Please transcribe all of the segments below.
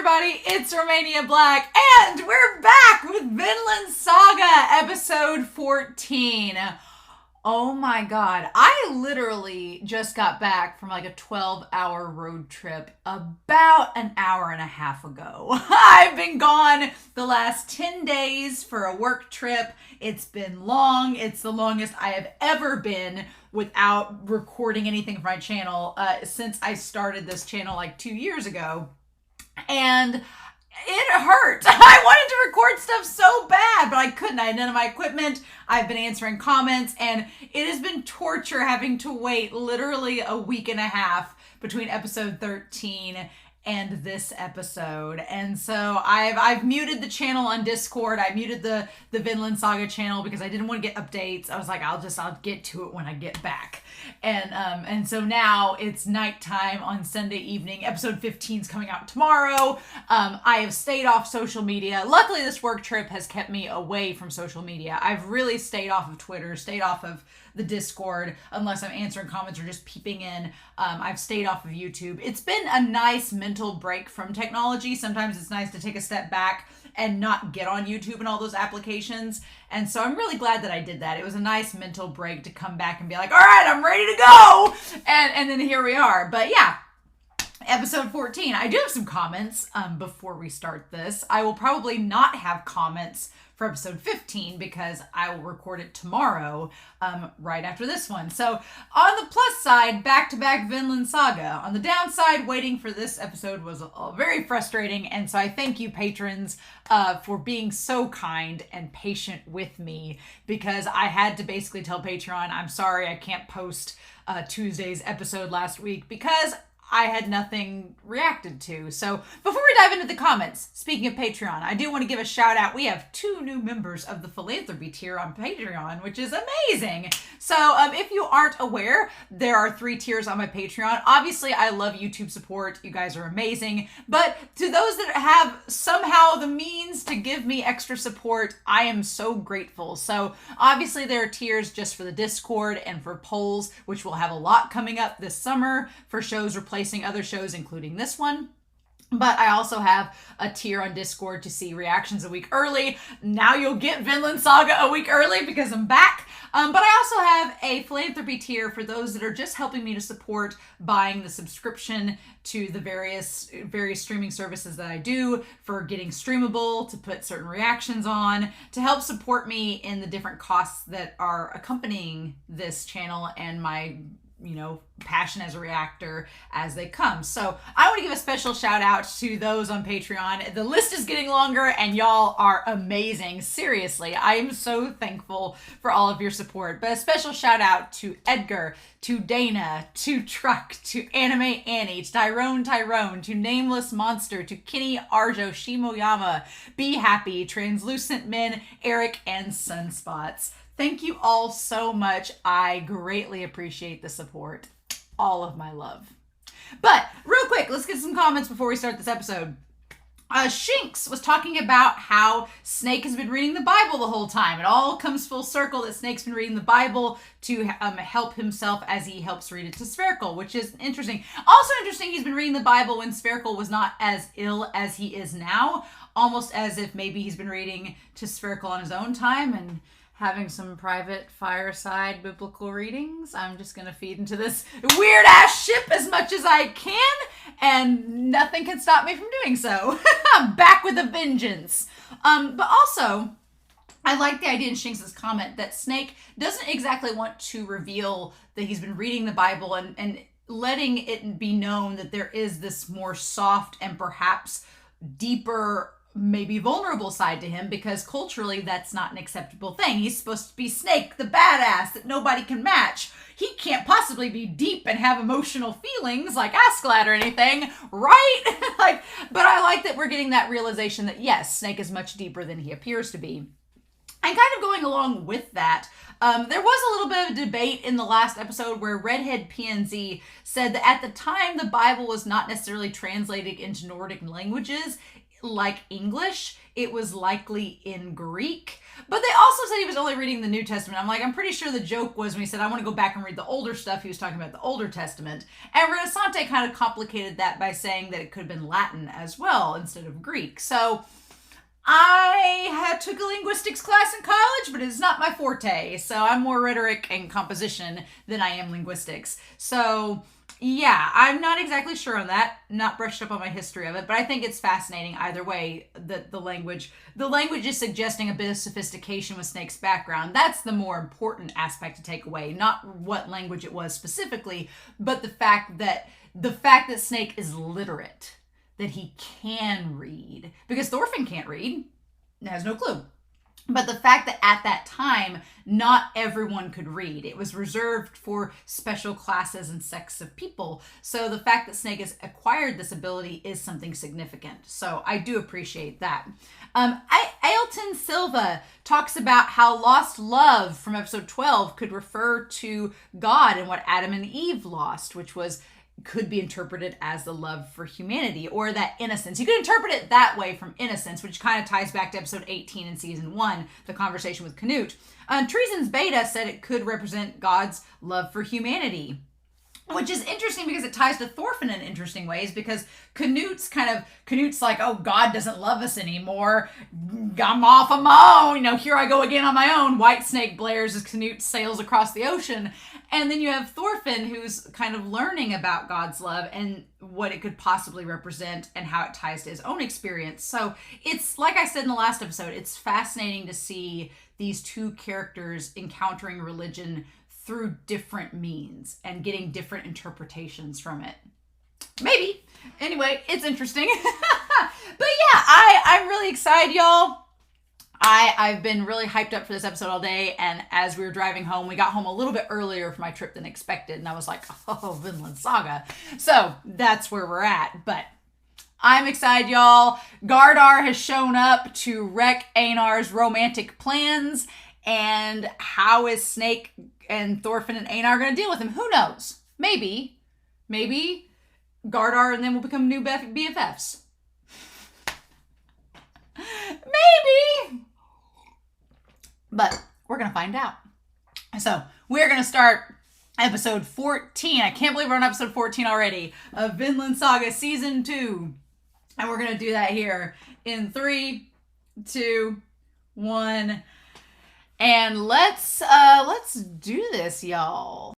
everybody, it's Romania Black, and we're back with Vinland Saga, episode 14. Oh my god, I literally just got back from like a 12-hour road trip about an hour and a half ago. I've been gone the last 10 days for a work trip. It's been long. It's the longest I have ever been without recording anything for my channel since I started this channel like 2 years ago. And it hurt. I wanted to record stuff so bad, but I couldn't. I had none of my equipment. I've been answering comments, and it has been torture having to wait literally a week and a half between episode 13 and this episode. And so I've muted the channel on Discord. I muted the Vinland Saga channel because I didn't want to get updates. I was like, I'll get to it when I get back. And so now it's nighttime on Sunday evening. Episode 15 is coming out tomorrow. I have stayed off social media. Luckily, this work trip has kept me away from social media. I've really stayed off of Twitter, stayed off of the Discord, unless I'm answering comments or just peeping in. I've stayed off of YouTube. It's been a nice mental break from technology. Sometimes it's nice to take a step back and not get on YouTube and all those applications. And so I'm really glad that I did that. It was a nice mental break to come back and be like, all right, I'm ready to go. And then here we are. But yeah, episode 14. I do have some comments before we start this. I will probably not have comments for episode 15 because I will record it tomorrow right after this one. So on the plus side, back-to-back Vinland Saga. On the downside, waiting for this episode was very frustrating, and so I thank you patrons for being so kind and patient with me, because I had to basically tell Patreon, I'm sorry I can't post Tuesday's episode last week because I had nothing reacted to. So before we dive into the comments, speaking of Patreon, I do want to give a shout out. We have 2 new members of the philanthropy tier on Patreon, which is amazing. So if you aren't aware, there are 3 tiers on my Patreon. Obviously, I love YouTube support. You guys are amazing. But to those that have somehow the means to give me extra support, I am so grateful. So obviously there are tiers just for the Discord and for polls, which will have a lot coming up this summer for shows replacing other shows, including this one. But I also have a tier on Discord to see reactions a week early. Now you'll get Vinland Saga a week early because I'm back. But I also have a philanthropy tier for those that are just helping me to support buying the subscription to the various streaming services that I do, for getting Streamable, to put certain reactions on, to help support me in the different costs that are accompanying this channel and my passion as a reactor as they come. So I want to give a special shout out to those on Patreon. The list is getting longer and y'all are amazing. Seriously, I am so thankful for all of your support. But a special shout out to Edgar, to Dana, to Truck, to Anime Annie, to Tyrone, to Nameless Monster, to Kenny Arjo, Shimoyama, Be Happy, Translucent Men, Eric, and Sunspots. Thank you all so much. I greatly appreciate the support. All of my love. But real quick, let's get some comments before we start this episode. Shinx was talking about how Snake has been reading the Bible the whole time. It all comes full circle that Snake's been reading the Bible to help himself as he helps read it to Spherical, which is interesting. Also interesting, he's been reading the Bible when Spherical was not as ill as he is now. Almost as if maybe he's been reading to Spherical on his own time and having some private fireside biblical readings. I'm just going to feed into this weird ass ship as much as I can, and nothing can stop me from doing so. I'm back with a vengeance. But also, I like the idea in Shinx's comment that Snake doesn't exactly want to reveal that he's been reading the Bible and letting it be known that there is this more soft and perhaps deeper, maybe vulnerable side to him, because culturally that's not an acceptable thing. He's supposed to be Snake, the badass that nobody can match. He can't possibly be deep and have emotional feelings like Askeladd or anything, right? But I like that we're getting that realization that yes, Snake is much deeper than he appears to be. And kind of going along with that, there was a little bit of debate in the last episode where Redhead PNZ said that at the time the Bible was not necessarily translated into Nordic languages. like English, it was likely in Greek. But they also said he was only reading the New Testament. I'm like, I'm pretty sure the joke was when he said, I want to go back and read the older stuff, he was talking about the Older Testament. And Renaissante kind of complicated that by saying that it could have been Latin as well instead of Greek. So I took a linguistics class in college, but it's not my forte. So I'm more rhetoric and composition than I am linguistics. So yeah, I'm not exactly sure on that. Not brushed up on my history of it, but I think it's fascinating either way that the language is suggesting a bit of sophistication with Snake's background. That's the more important aspect to take away, not what language it was specifically, but the fact that Snake is literate, that he can read, because Thorfinn can't read, has no clue. But the fact that at that time, not everyone could read. It was reserved for special classes and sects of people. So the fact that Snake has acquired this ability is something significant. So I do appreciate that. Ailton Silva talks about how lost love from episode 12 could refer to God and what Adam and Eve lost, which could be interpreted as the love for humanity or that innocence. You could interpret it that way from innocence, which kind of ties back to episode 18 in season 1, the conversation with Canute. Treason's Beta said it could represent God's love for humanity, which is interesting because it ties to Thorfinn in interesting ways, because Canute's like, oh, God doesn't love us anymore. I'm off on my own. Here I go again on my own. White Snake blares as Canute sails across the ocean. And then you have Thorfinn, who's kind of learning about God's love and what it could possibly represent and how it ties to his own experience. So it's, like I said in the last episode, it's fascinating to see these two characters encountering religion through different means and getting different interpretations from it. Maybe. Anyway, it's interesting. But yeah, I'm really excited, y'all. I've been really hyped up for this episode all day, and as we were driving home, we got home a little bit earlier for my trip than expected, and I was like, oh, Vinland Saga. So that's where we're at, but I'm excited, y'all. Gardar has shown up to wreck Einar's romantic plans, and how is Snake and Thorfinn and Einar going to deal with him? Who knows? Maybe Gardar and them will become new BFFs. Maybe. But we're going to find out. So we're going to start episode 14. I can't believe we're on episode 14 already of Vinland Saga season 2. And we're going to do that here in 3, 2, 1. And let's do this, y'all.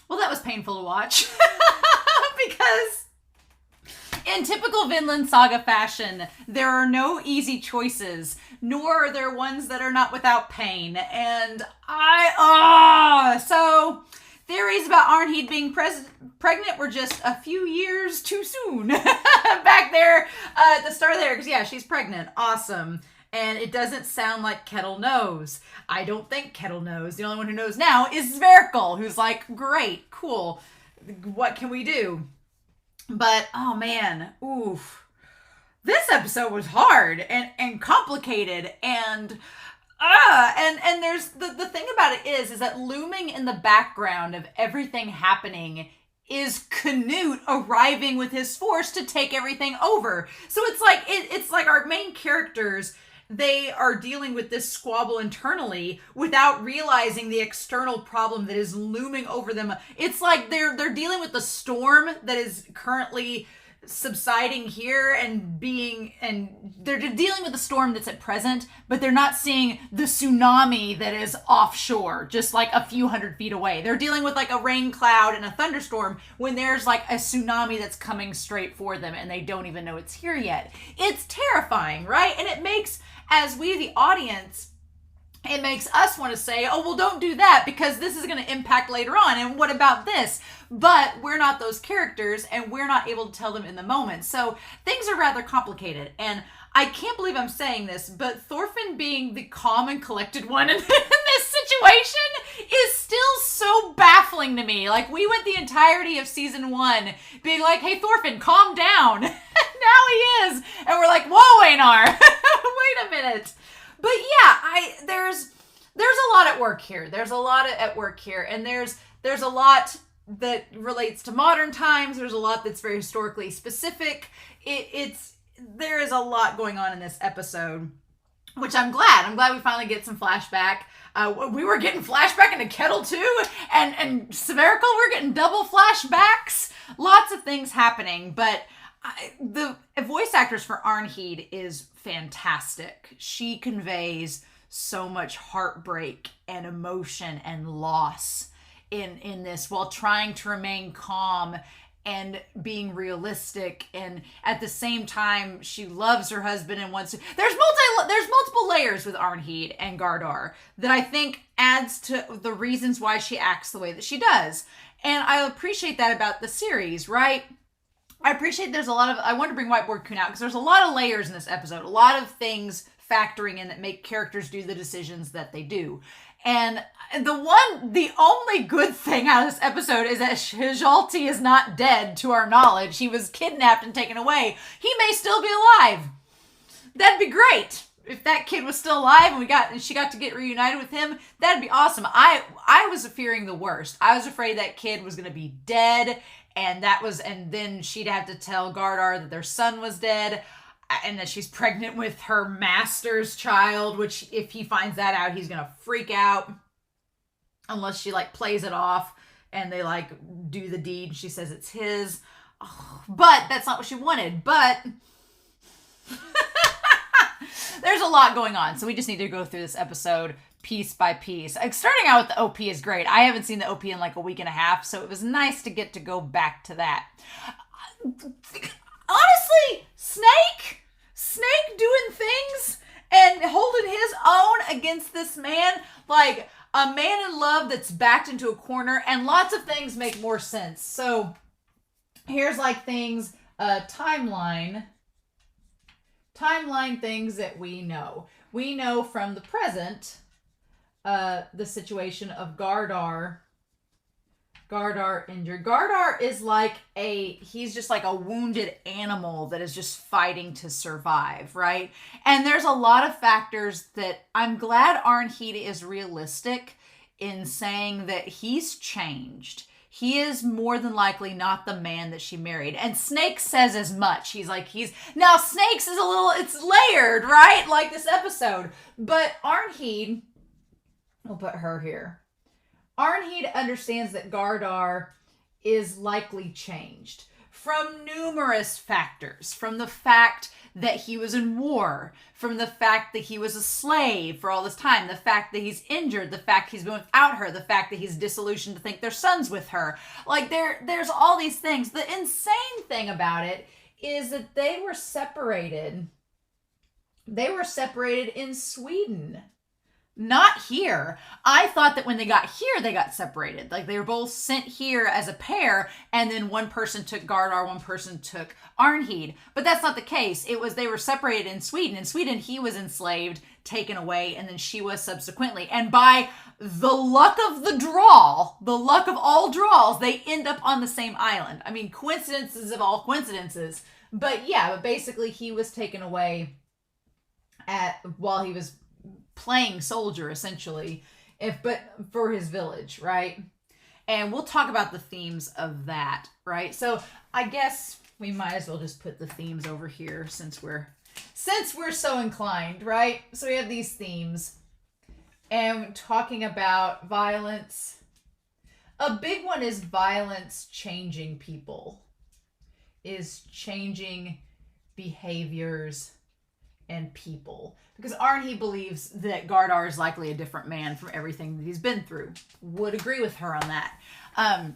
Well, that was painful to watch. Because in typical Vinland Saga fashion, there are no easy choices, nor are there ones that are not without pain. And so theories about Arnheid being pregnant were just a few years too soon. Back there at the start there, because yeah, she's pregnant. Awesome. And it doesn't sound like Ketil knows. I don't think Ketil knows. The only one who knows now is Sverkel, who's like, great, cool. What can we do? But, oh man, oof. This episode was hard and complicated and there's the thing about it is that looming in the background of everything happening is Canute arriving with his force to take everything over. So it's like our main characters, they are dealing with this squabble internally without realizing the external problem that is looming over them. It's like they're dealing with the storm that is currently subsiding here and they're dealing with the storm that's at present, but they're not seeing the tsunami that is offshore, just like a few hundred feet away. They're dealing with like a rain cloud and a thunderstorm when there's like a tsunami that's coming straight for them and they don't even know it's here yet. It's terrifying, right? And it makes, as we the audience, it makes us want to say, oh, well, don't do that because this is going to impact later on. And what about this? But we're not those characters and we're not able to tell them in the moment. So things are rather complicated. And I can't believe I'm saying this, but Thorfinn being the calm and collected one in this situation is still so baffling to me. Like, we went the entirety of season 1 being like, hey, Thorfinn, calm down. Now he is. And we're like, whoa, Einar, wait a minute. But yeah, there's a lot at work here. There's a lot at work here, and there's a lot that relates to modern times. There's a lot that's very historically specific. There is a lot going on in this episode, which I'm glad. I'm glad we finally get some flashback. We were getting flashback into Ketil too, and Severical, we're getting double flashbacks. Lots of things happening, but the voice actress for Arnheid is fantastic. She conveys so much heartbreak and emotion and loss in this, while trying to remain calm and being realistic, and at the same time she loves her husband and wants to. There's multiple layers with Arnheid and Gardar that I think adds to the reasons why she acts the way that she does, and I appreciate that about the series, right? I appreciate there's a lot of, I want to bring Whiteboard Coon out because there's a lot of layers in this episode, a lot of things factoring in that make characters do the decisions that they do. And the only good thing out of this episode is that Hjalti is not dead to our knowledge. He was kidnapped and taken away. He may still be alive. That'd be great. If that kid was still alive and she got to get reunited with him, that'd be awesome. I was fearing the worst. I was afraid that kid was going to be dead, and then she'd have to tell Gardar that their son was dead, and that she's pregnant with her master's child, which if he finds that out, he's going to freak out. Unless she plays it off and they do the deed and she says it's his. Oh, but that's not what she wanted. But there's a lot going on. So we just need to go through this episode piece by piece. Starting out with the OP is great. I haven't seen the OP in a week and a half, so it was nice to get to go back to that. Honestly, Snake doing things and holding his own against this man, a man in love that's backed into a corner, and lots of things make more sense. So here's things, timeline things that we know. We know from the present, the situation of Gardar injured. Gardar is he's just a wounded animal that is just fighting to survive, right? And there's a lot of factors that I'm glad Arnheid is realistic in saying that he's changed. He is more than likely not the man that she married. And Snake says as much. Now Snake's is it's layered, right? Like this episode. But Arnheid, we'll put her here. Arnheid understands that Gardar is likely changed from numerous factors, from the fact that he was in war, from the fact that he was a slave for all this time, the fact that he's injured, the fact he's been without her, the fact that he's disillusioned to think their son's with her. There's all these things. The insane thing about it is that they were separated. They were separated in Sweden. Not here. I thought that when they got here, they got separated. They were both sent here as a pair, and then one person took Gardar, one person took Arnheid. But that's not the case. They were separated in Sweden. In Sweden, he was enslaved, taken away, and then she was subsequently. And by the luck of the draw, the luck of all draws, they end up on the same island. I mean, coincidences of all coincidences. But yeah, basically he was taken away while he was playing soldier, essentially, but for his village, right? And we'll talk about the themes of that, right? So I guess we might as well just put the themes over here since we're so inclined, right? So we have these themes, and talking about violence. A big one is violence changing people, is changing behaviors and people. Because Arnheid believes that Gardar is likely a different man from everything that he's been through. Would agree with her on that.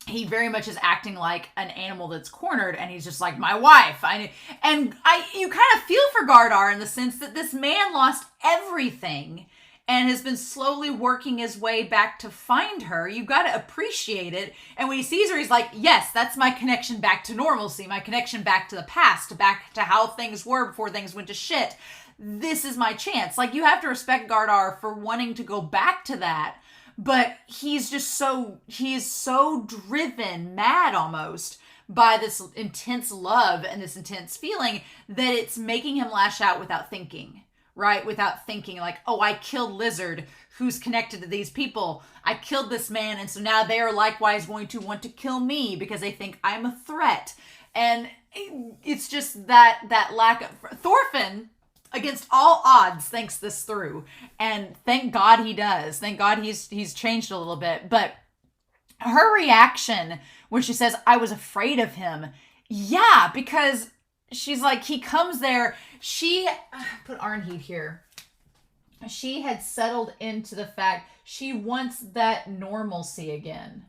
He very much is acting like an animal that's cornered, and he's just like, my wife. You kind of feel for Gardar in the sense that this man lost everything and has been slowly working his way back to find her. You got to appreciate it. And when he sees her, he's like, yes, that's my connection back to normalcy, my connection back to the past, back to how things were before things went to shit. This is my chance. You have to respect Gardar for wanting to go back to that. But he is so driven, mad almost, by this intense love and this intense feeling that it's making him lash out without thinking. right? Without thinking like, oh, I killed Lizard, who's connected to these people. I killed this man, and so now they are likewise going to want to kill me because they think I'm a threat. And it's just that lack of... Thorfinn, against all odds, thinks this through. And thank God he does. Thank God he's changed a little bit. But her reaction when she says, I was afraid of him. Yeah, because she's like, he comes there. She put Arnheid here. She had settled into the fact she wants that normalcy again.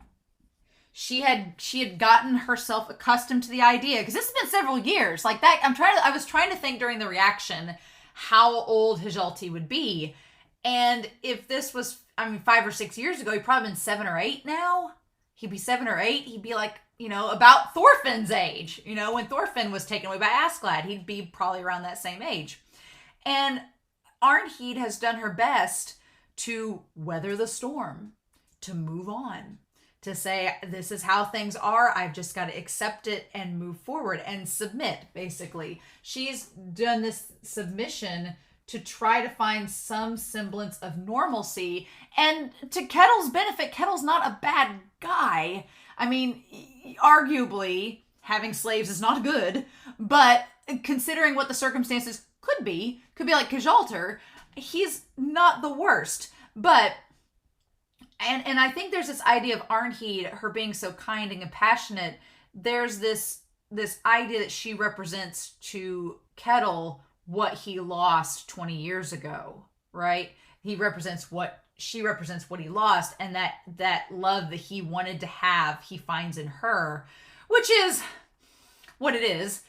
She had gotten herself accustomed to the idea, because this has been several years like that. I was trying to think during the reaction how old Hjalti would be. And if this was, 5 or 6 years ago, he'd probably been 7 or 8 now. He'd be 7 or 8. He'd be like, about Thorfinn's age. When Thorfinn was taken away by Askeladd, he'd be probably around that same age. And Arnheid has done her best to weather the storm, to move on, to say, this is how things are. I've just got to accept it and move forward and submit, basically. She's done this submission to try to find some semblance of normalcy. And to Ketil's benefit, Ketil's not a bad guy. Arguably, having slaves is not good, but considering what the circumstances could be like Kjolter, he's not the worst. But, and I think there's this idea of Arnheid, her being so kind and compassionate, there's this idea that she represents to Ketil what he lost 20 years ago, right? She represents what he lost, and that love that he wanted to have, he finds in her, which is what it is.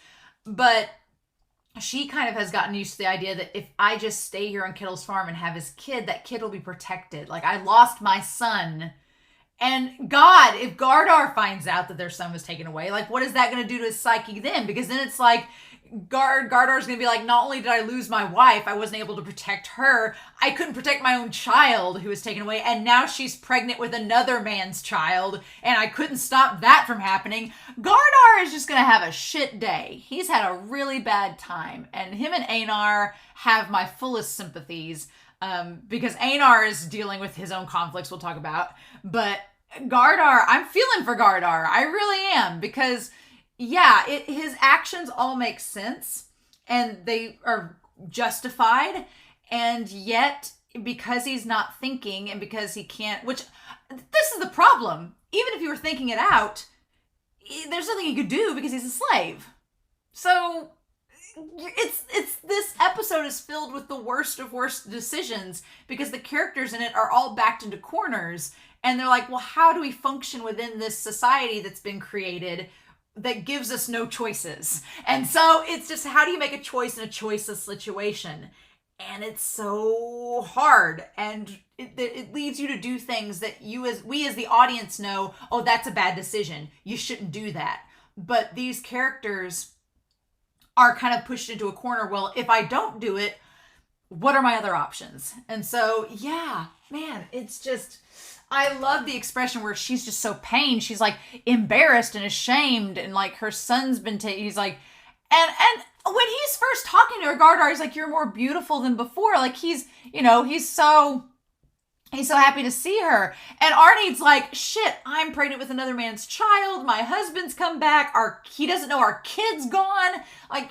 But she kind of has gotten used to the idea that if I just stay here on Ketil's farm and have his kid, that kid will be protected. Like, I lost my son. And God, if Gardar finds out that their son was taken away, like, what is that going to do to his psyche then? Because then it's like, Gardar's going to be like, not only did I lose my wife, I wasn't able to protect her, I couldn't protect my own child who was taken away, and now she's pregnant with another man's child, and I couldn't stop that from happening. Gardar is just going to have a shit day. He's had a really bad time, and him and Einar have my fullest sympathies, because Einar is dealing with his own conflicts we'll talk about, but Gardar, I'm feeling for Gardar. I really am, because yeah, his actions all make sense and they are justified, and yet because he's not thinking and because he can't, which this is the problem. Even if he were thinking it out, there's nothing he could do because he's a slave. So it's this episode is filled with the worst of worst decisions because the characters in it are all backed into corners, and they're like, well, how do we function within this society that's been created that gives us no choices? And so it's just, how do you make a choice in a choiceless situation? And it's so hard, and it leads you to do things that we as the audience know, oh, that's a bad decision, you shouldn't do that. But these characters are kind of pushed into a corner. Well, if I don't do it, what are my other options? And so, yeah, man, it's just, I love the expression where she's just so pained. She's like embarrassed and ashamed, and like her son's been taken. He's like, and when he's first talking to her, Gardar, he's like, you're more beautiful than before. Like he's so happy to see her. And Arneid's like, shit, I'm pregnant with another man's child. My husband's come back. He doesn't know our kid's gone. Like,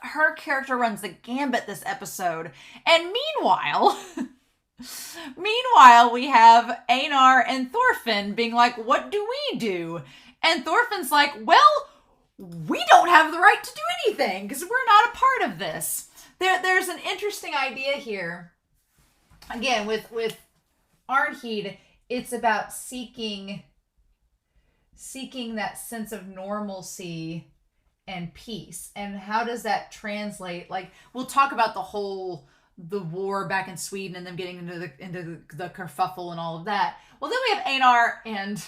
her character runs the gambit this episode. And meanwhile, we have Einar and Thorfinn being like, what do we do? And Thorfinn's like, well, we don't have the right to do anything because we're not a part of this. There's an interesting idea here. Again, with Arnheid, it's about seeking that sense of normalcy and peace. And how does that translate? Like, we'll talk about the war back in Sweden and them getting into the kerfuffle and all of that. Well, then we have Einar and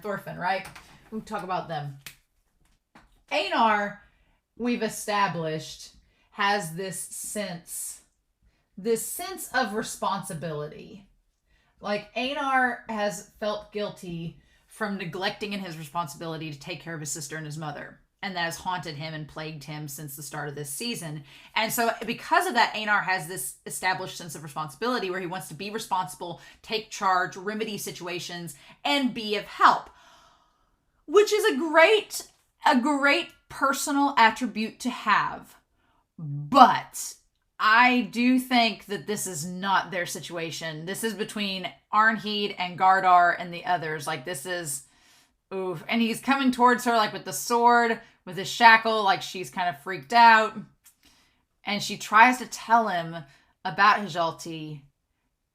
Thorfinn, right? We'll talk about them. Einar, we've established, has this sense of responsibility. Like, Einar has felt guilty from neglecting in his responsibility to take care of his sister and his mother. and that has haunted him and plagued him since the start of this season. And so because of that, Einar has this established sense of responsibility where he wants to be responsible, take charge, remedy situations, and be of help, which is a great personal attribute to have. But I do think that this is not their situation. This is between Arnheid and Gardar and the others. Like, this is, oof. And he's coming towards her, like, with the sword, with his shackle, like she's kind of freaked out. And she tries to tell him about Hjalti,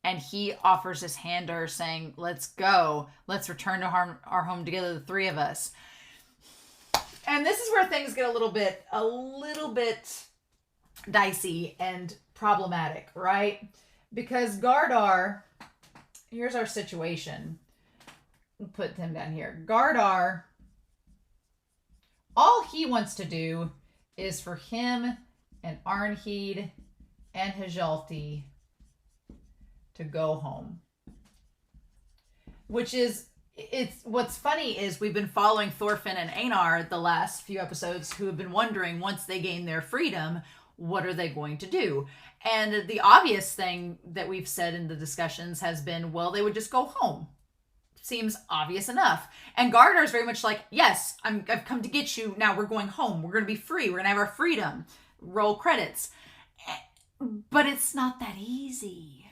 and he offers his hand to her, saying, let's go. Let's return to our home together, the three of us. And this is where things get a little bit dicey and problematic, right? Because Gardar, here's our situation. We'll put him down here. Gardar, all he wants to do is for him and Arnheid and Hjalti to go home. Which is, what's funny is we've been following Thorfinn and Einar the last few episodes, who have been wondering, once they gain their freedom, what are they going to do? And the obvious thing that we've said in the discussions has been, well, they would just go home. Seems obvious enough. And Gardner is very much like, yes, I've come to get you. Now we're going home. We're going to be free. We're going to have our freedom. Roll credits. But it's not that easy.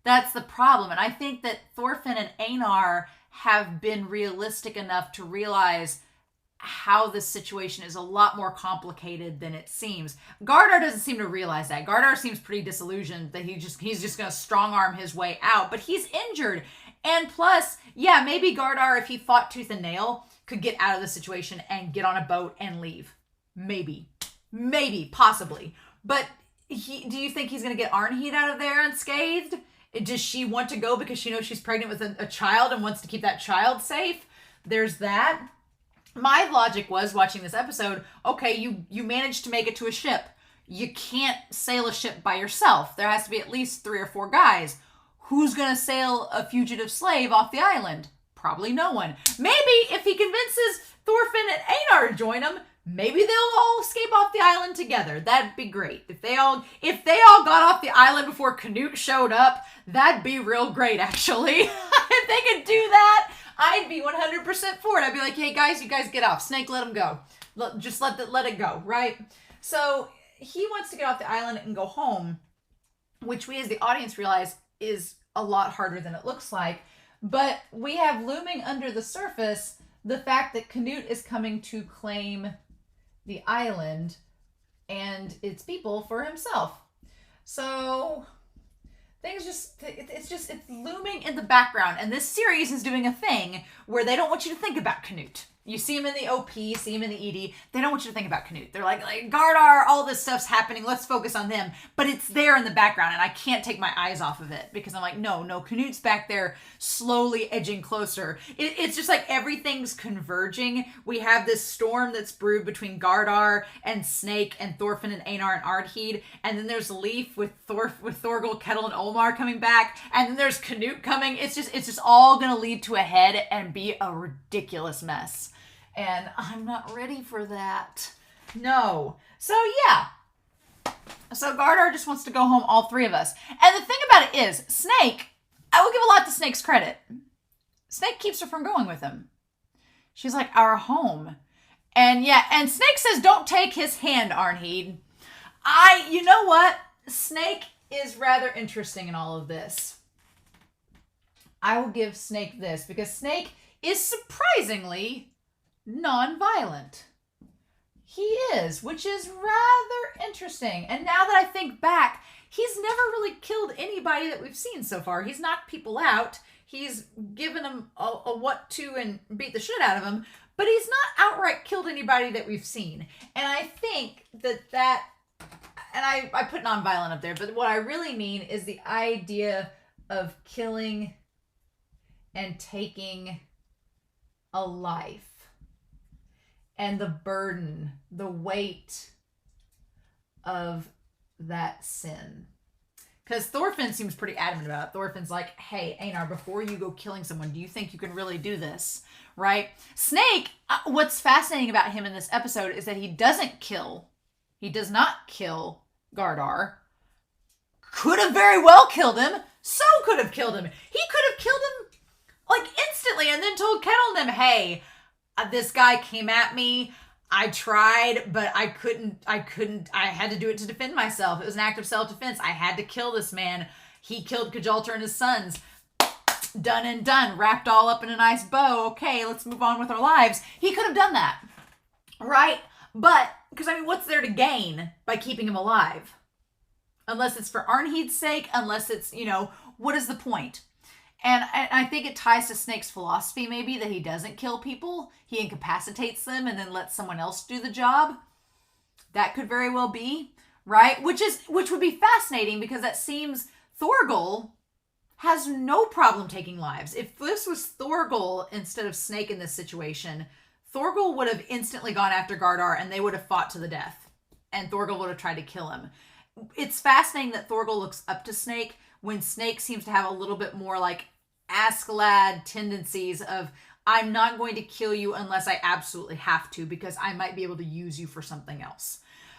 That's the problem. And I think that Thorfinn and Einar have been realistic enough to realize how this situation is a lot more complicated than it seems. Gardar doesn't seem to realize that. Gardar seems pretty disillusioned that he's just going to strong arm his way out, but he's injured. And plus, yeah, maybe Gardar, if he fought tooth and nail, could get out of the situation and get on a boat and leave. Maybe, possibly. But do you think he's going to get Arnheid out of there unscathed? Does she want to go because she knows she's pregnant with a child and wants to keep that child safe? There's that. My logic was, watching this episode, okay, you managed to make it to a ship. You can't sail a ship by yourself. There has to be at least 3 or 4 guys. Who's going to sail a fugitive slave off the island? Probably no one. Maybe if he convinces Thorfinn and Einar to join him, maybe they'll all escape off the island together. That'd be great. If they all got off the island before Canute showed up, that'd be real great, actually. If they could do that, I'd be 100% for it. I'd be like, hey guys, you guys get off. Snake, let him go. Just let it go, right? So he wants to get off the island and go home, which we as the audience realize is a lot harder than it looks like. But we have looming under the surface the fact that Canute is coming to claim the island and its people for himself. So it's looming in the background. And this series is doing a thing where they don't want you to think about Canute. You see him in the OP, see him in the ED. They don't want you to think about Canute. They're like Gardar, all this stuff's happening. Let's focus on them. But it's there in the background, and I can't take my eyes off of it because I'm like, no, Canute's back there slowly edging closer. It's just like everything's converging. We have this storm that's brewed between Gardar and Snake and Thorfinn and Einar and Arnheid. And then there's Leif with Thorgal, Ketil, and Olmar coming back. And then there's Canute coming. It's just all going to lead to a head and be a ridiculous mess. And I'm not ready for that. No. So, yeah. So, Gardar just wants to go home, all 3 of us. And the thing about it is, Snake, I will give a lot to Snake's credit. Snake keeps her from going with him. She's like, our home. And yeah, and Snake says, don't take his hand, Arnheid. You know what? Snake is rather interesting in all of this. I will give Snake this, because Snake is surprisingly non-violent. He is, which is rather interesting. And now that I think back, he's never really killed anybody that we've seen so far. He's knocked people out. He's given them a what to and beat the shit out of them. But he's not outright killed anybody that we've seen. And I think that and I put non-violent up there, but what I really mean is the idea of killing and taking a life. And the burden, the weight of that sin. Because Thorfinn seems pretty adamant about it. Thorfinn's like, hey, Einar, before you go killing someone, do you think you can really do this? Right? Snake, what's fascinating about him in this episode is that he does not kill Gardar. Could have very well killed him. So could have killed him. He could have killed him like instantly and then told Ketil and them, hey, this guy came at me. I tried, but I couldn't. I had to do it to defend myself. It was an act of self-defense. I had to kill this man. He killed Kajalter and his sons. Done and done. Wrapped all up in a nice bow. Okay, let's move on with our lives. He could have done that. Right? But, because what's there to gain by keeping him alive? Unless it's for Arnheid's sake, unless it's, what is the point? And I think it ties to Snake's philosophy, maybe, that he doesn't kill people. He incapacitates them and then lets someone else do the job. That could very well be, right? Which would be fascinating because that seems Thorgal has no problem taking lives. If this was Thorgal instead of Snake in this situation, Thorgal would have instantly gone after Gardar and they would have fought to the death. And Thorgal would have tried to kill him. It's fascinating that Thorgal looks up to Snake when Snake seems to have a little bit more like Askeladd tendencies of, I'm not going to kill you unless I absolutely have to because I might be able to use you for something else.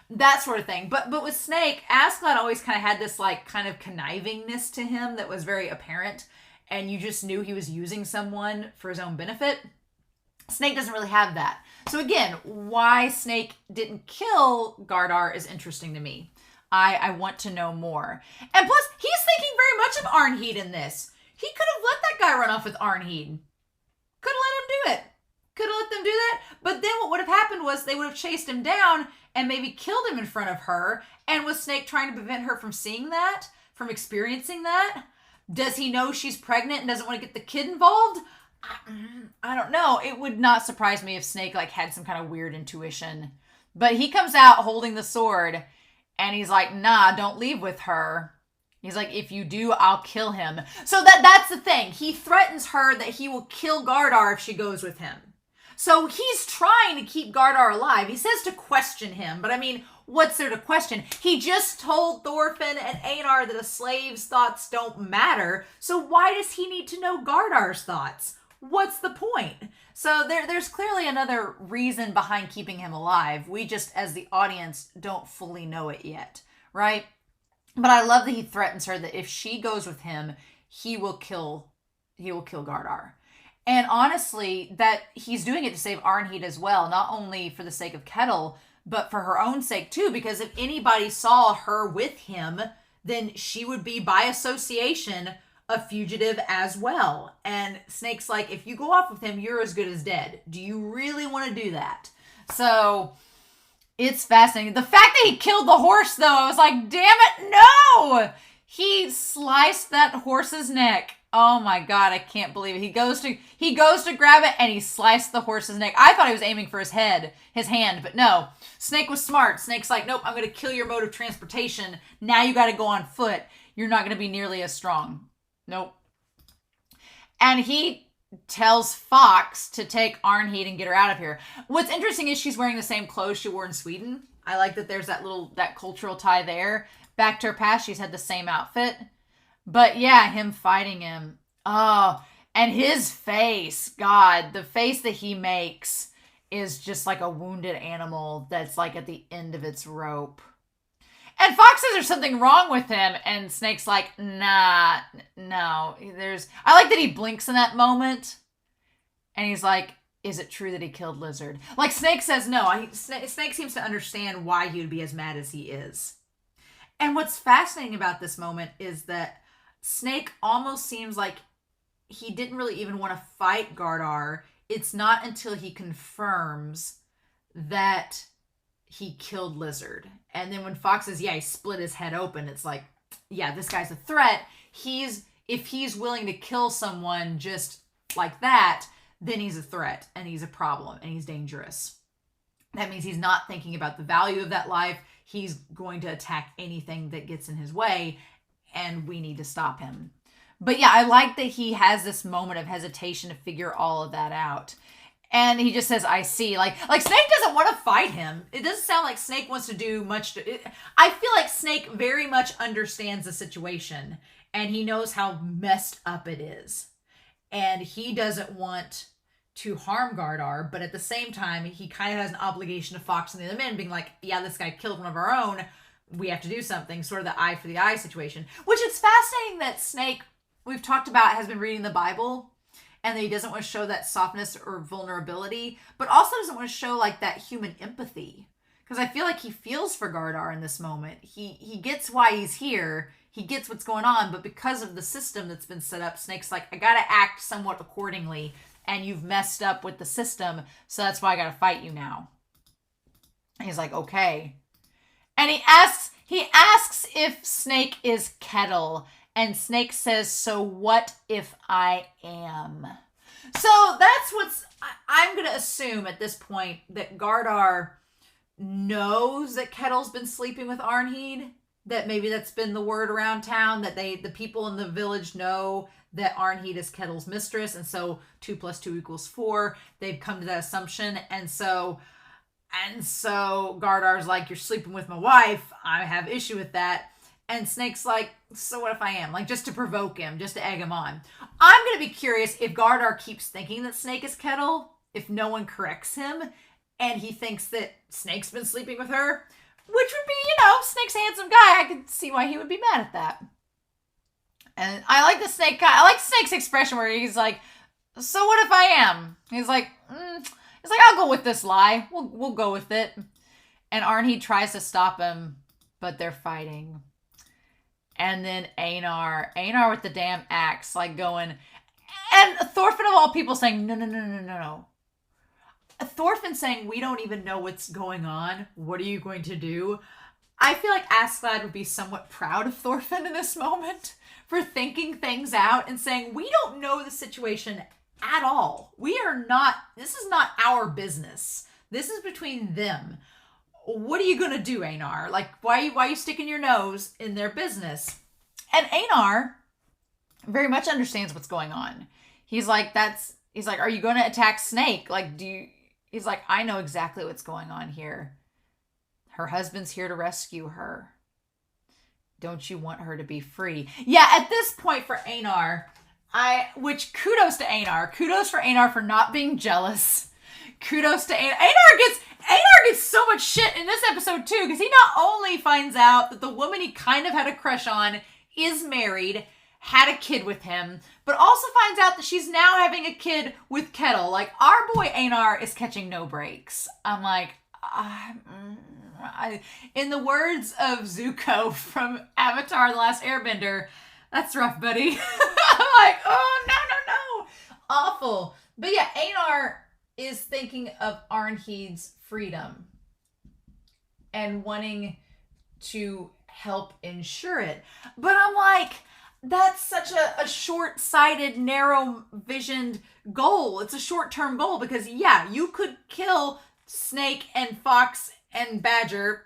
That sort of thing. But with Snake, Askeladd always kind of had this like kind of connivingness to him that was very apparent and you just knew he was using someone for his own benefit. Snake doesn't really have that. So again, why Snake didn't kill Gardar is interesting to me. I want to know more. And plus, he's thinking very much of Arnheid in this. He could have let that guy run off with Arnheid. Could have let him do it. Could have let them do that. But then what would have happened was they would have chased him down and maybe killed him in front of her. And was Snake trying to prevent her from seeing that? From experiencing that? Does he know she's pregnant and doesn't want to get the kid involved? I don't know. It would not surprise me if Snake had some kind of weird intuition. But he comes out holding the sword and he's like, nah, don't leave with her. He's like, if you do, I'll kill him. So that's the thing. He threatens her that he will kill Gardar if she goes with him. So he's trying to keep Gardar alive. He says to question him, but what's there to question? He just told Thorfinn and Einar that a slave's thoughts don't matter. So why does he need to know Gardar's thoughts? What's the point? So there's clearly another reason behind keeping him alive. We just, as the audience, don't fully know it yet, right? But I love that he threatens her that if she goes with him, he will kill Gardar. And honestly, that he's doing it to save Arnheid as well, not only for the sake of Ketil, but for her own sake too, because if anybody saw her with him, then she would be by association a fugitive as well. And Snake's like, if you go off with him, you're as good as dead. Do you really want to do that? So it's fascinating. The fact that he killed the horse, though, I was like, damn it, no! He sliced that horse's neck. Oh my God, I can't believe it. He goes to grab it and he sliced the horse's neck. I thought he was aiming for his hand, but no. Snake was smart. Snake's like, nope, I'm going to kill your mode of transportation. Now you got to go on foot. You're not going to be nearly as strong. Nope. And he tells Fox to take Arnheid and get her out of here. What's interesting is she's wearing the same clothes she wore in Sweden. I like that there's that cultural tie there. Back to her past, she's had the same outfit. But yeah, him fighting him. Oh, and his face, God, the face that he makes is just like a wounded animal that's like at the end of its rope. And Fox says there's something wrong with him, and Snake's like, nah, no. I like that he blinks in that moment, and he's like, is it true that he killed Lizard? Like, Snake says no. Snake seems to understand why he would be as mad as he is. And what's fascinating about this moment is that Snake almost seems like he didn't really even want to fight Gardar. It's not until he confirms that he killed Lizard. And then when Fox says, yeah, he split his head open, it's like, yeah, this guy's a threat. If he's willing to kill someone just like that, then he's a threat and he's a problem and he's dangerous. That means he's not thinking about the value of that life. He's going to attack anything that gets in his way, and we need to stop him. But yeah, I like that he has this moment of hesitation to figure all of that out. And he just says, I see. Like Snake doesn't want to fight him. It doesn't sound like Snake wants to do much. I feel like Snake very much understands the situation. And he knows how messed up it is. And he doesn't want to harm Gardar. But at the same time, he kind of has an obligation to Fox and the other men, being like, yeah, this guy killed one of our own. We have to do something. Sort of the eye for the eye situation. Which is fascinating that Snake, we've talked about, has been reading the Bible. And that he doesn't want to show that softness or vulnerability, but also doesn't want to show like that human empathy. Because I feel like he feels for Gardar in this moment. He gets why he's here. He gets what's going on, but because of the system that's been set up, Snake's like, I gotta act somewhat accordingly, and you've messed up with the system, so that's why I gotta fight you now. And he's like, okay. And he asks if Snake is Ketil. And Snake says, so what if I am? So that's I'm going to assume at this point that Gardar knows that Ketil's been sleeping with Arnheid. That maybe that's been the word around town, that the people in the village know that Arnheid is Ketil's mistress. And so 2 + 2 = 4. They've come to that assumption. And so Gardar's like, you're sleeping with my wife. I have issue with that. And Snake's like, so what if I am? Like, just to provoke him, just to egg him on. I'm going to be curious if Gardar keeps thinking that Snake is Ketil, if no one corrects him, and he thinks that Snake's been sleeping with her, which would be, Snake's a handsome guy. I could see why he would be mad at that. And I like the Snake guy. I like Snake's expression where he's like, so what if I am? He's like, I'll go with this lie. We'll go with it. And Arnheid tries to stop him, but they're fighting. And then Einar with the damn axe, like going, and Thorfinn of all people saying, no. Thorfinn saying, we don't even know what's going on. What are you going to do? I feel like Askeladd would be somewhat proud of Thorfinn in this moment for thinking things out and saying, we don't know the situation at all. This is not our business. This is between them. What are you going to do, Einar? Like, why are you sticking your nose in their business? And Einar very much understands what's going on. He's like, are you going to attack Snake? Like, he's like, I know exactly what's going on here. Her husband's here to rescue her. Don't you want her to be free? Yeah, at this point for Einar, which kudos to Einar. Kudos for Einar for not being jealous. Kudos to Einar. Einar gets so much shit in this episode too, because he not only finds out that the woman he kind of had a crush on is married, had a kid with him, but also finds out that she's now having a kid with Ketil. Like, our boy Einar is catching no breaks. I'm like, in the words of Zuko from Avatar: The Last Airbender, that's rough, buddy. I'm like, oh, no. Awful. But yeah, Einar is thinking of Arnheid's freedom and wanting to help ensure it. But I'm like, that's such a short-sighted, narrow-visioned goal. It's a short-term goal because, yeah, you could kill Snake and Fox and Badger.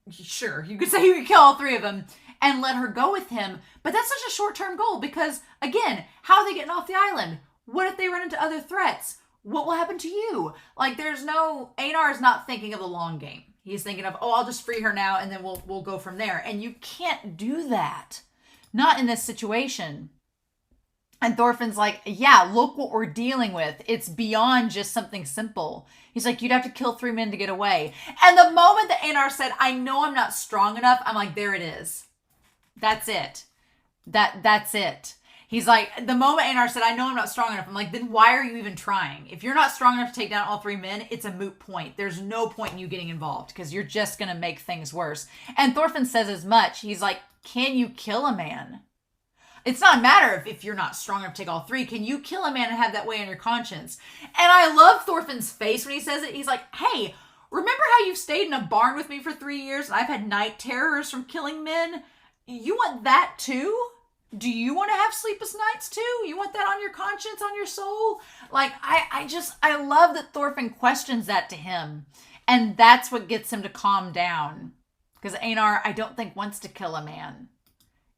Sure, you could say you could kill all 3 of them and let her go with him. But that's such a short-term goal because, again, how are they getting off the island? What if they run into other threats? What will happen to you? Like, Einar is not thinking of the long game. He's thinking of, I'll just free her now and then we'll go from there. And you can't do that. Not in this situation. And Thorfinn's like, yeah, look what we're dealing with. It's beyond just something simple. He's like, you'd have to kill 3 men to get away. And the moment that Einar said, I know I'm not strong enough, I'm like, there it is. That's it. That's it. He's like, the moment Einar said, I know I'm not strong enough, I'm like, then why are you even trying? If you're not strong enough to take down all 3 men, it's a moot point. There's no point in you getting involved because you're just going to make things worse. And Thorfinn says as much. He's like, can you kill a man? It's not a matter if you're not strong enough to take all 3. Can you kill a man and have that weight on your conscience? And I love Thorfinn's face when he says it. He's like, hey, remember how you've stayed in a barn with me for 3 years and I've had night terrors from killing men? You want that too? Do you want to have sleepless nights too? You want that on your conscience, on your soul? Like, I love that Thorfinn questions that to him. And that's what gets him to calm down. Because Einar, I don't think, wants to kill a man.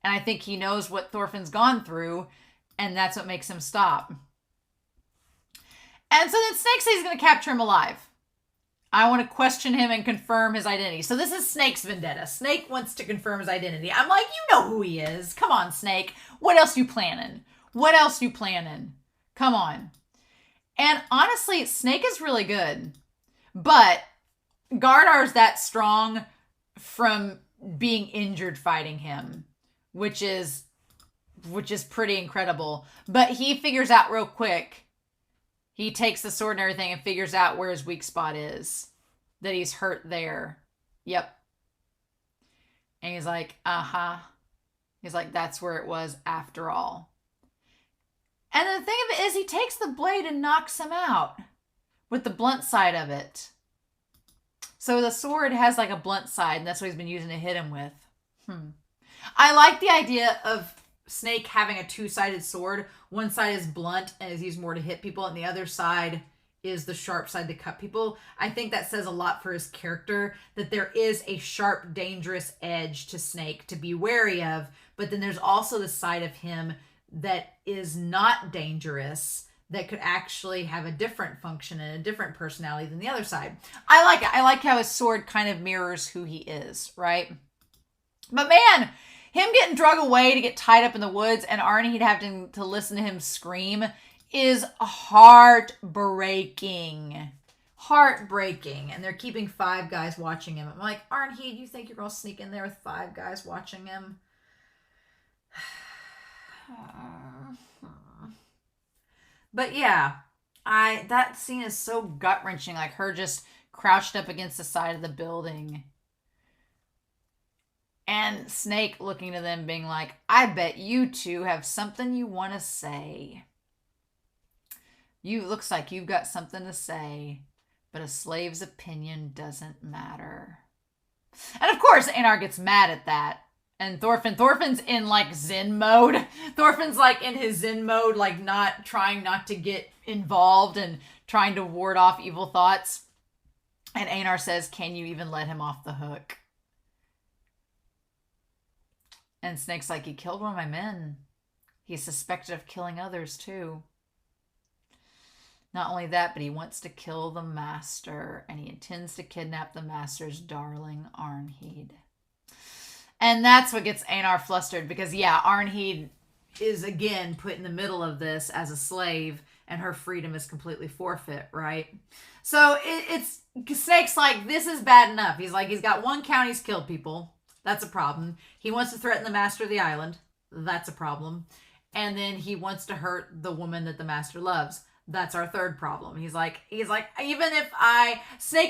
And I think he knows what Thorfinn's gone through. And that's what makes him stop. And so then Snake says he's going to capture him alive. I want to question him and confirm his identity. So this is Snake's vendetta. Snake wants to confirm his identity. I'm like, you know who he is. Come on, Snake. What else you planning? What else you planning? Come on. And honestly, Snake is really good. But Gardar's that strong from being injured fighting him, which is pretty incredible. But he figures out real quick. He takes the sword and everything and figures out where his weak spot is. That he's hurt there. Yep. And he's like, uh-huh. He's like, that's where it was after all. And the thing of it is, he takes the blade and knocks him out with the blunt side of it. So the sword has like a blunt side, and that's what he's been using to hit him with. I like the idea of Snake having a two-sided sword. One side is blunt and is used more to hit people, and the other side is the sharp side to cut people. I think that says a lot for his character, that there is a sharp, dangerous edge to Snake to be wary of, but then there's also the side of him that is not dangerous, that could actually have a different function and a different personality than the other side. I like it. I like how his sword kind of mirrors who he is, right? But man, him getting drug away to get tied up in the woods and Arnheid having to listen to him scream is heartbreaking. Heartbreaking. And they're keeping 5 guys watching him. I'm like, Arnheid, you think you're going to sneak in there with 5 guys watching him? But yeah, that scene is so gut-wrenching, like her just crouched up against the side of the building. And Snake looking to them being like, I bet you two have something you want to say. Looks like you've got something to say, but a slave's opinion doesn't matter. And of course, Einar gets mad at that. And Thorfinn's in like Zen mode. Thorfinn's like in his Zen mode, like trying not to get involved and trying to ward off evil thoughts. And Einar says, can you even let him off the hook? And Snake's like, he killed one of my men. He's suspected of killing others too. Not only that, but he wants to kill the master. And he intends to kidnap the master's darling Arnheid. And that's what gets Einar flustered because, yeah, Arnheid is, again, put in the middle of this as a slave and her freedom is completely forfeit, right? So Snake's like, this is bad enough. He's like, he's got 1 count, he's killed people. That's a problem. He wants to threaten the master of the island. That's a problem. And then he wants to hurt the woman that the master loves. That's our third problem. He's like, Snake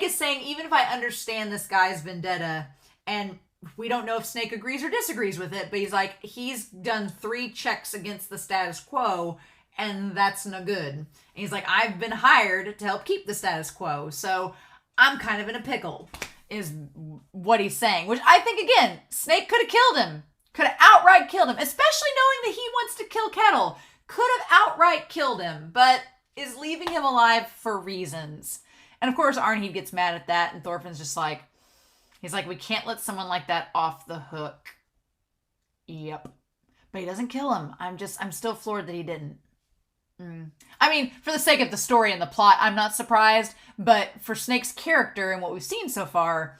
is saying, even if I understand this guy's vendetta and we don't know if Snake agrees or disagrees with it, but he's like, he's done 3 checks against the status quo, and that's no good. And he's like, I've been hired to help keep the status quo, so I'm kind of in a pickle, is what he's saying. Which I think, again, Snake could have killed him. Could have outright killed him, especially knowing that he wants to kill Ketil. Could have outright killed him, but is leaving him alive for reasons. And of course, Arnheid gets mad at that, and Thorfinn's just like, he's like, we can't let someone like that off the hook. Yep. But he doesn't kill him. I'm still floored that he didn't. I mean, for the sake of the story and the plot, I'm not surprised. But for Snake's character and what we've seen so far,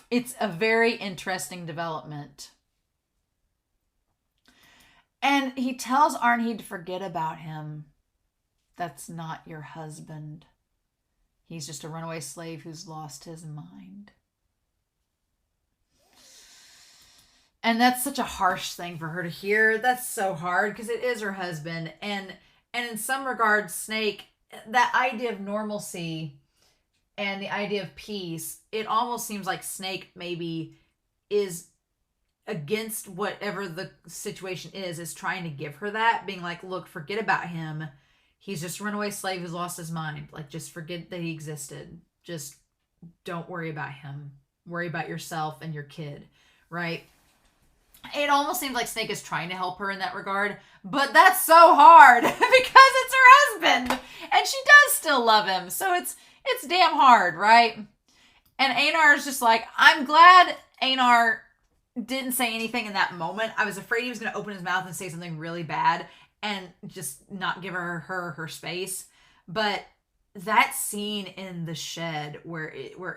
it's a very interesting development. And he tells Arnheid to forget about him. That's not your husband. He's just a runaway slave who's lost his mind. And that's such a harsh thing for her to hear. That's so hard because it is her husband. And in some regards, Snake, that idea of normalcy and the idea of peace, it almost seems like Snake maybe is against whatever the situation is trying to give her that, being like, look, forget about him. He's just a runaway slave who's lost his mind. Like, just forget that he existed. Just don't worry about him. Worry about yourself and your kid, right? It almost seems like Snake is trying to help her in that regard, but that's so hard because it's her husband and she does still love him. So it's damn hard, right? And Einar is just like, I'm glad Einar didn't say anything in that moment. I was afraid he was going to open his mouth and say something really bad and just not give her space. But that scene in the shed where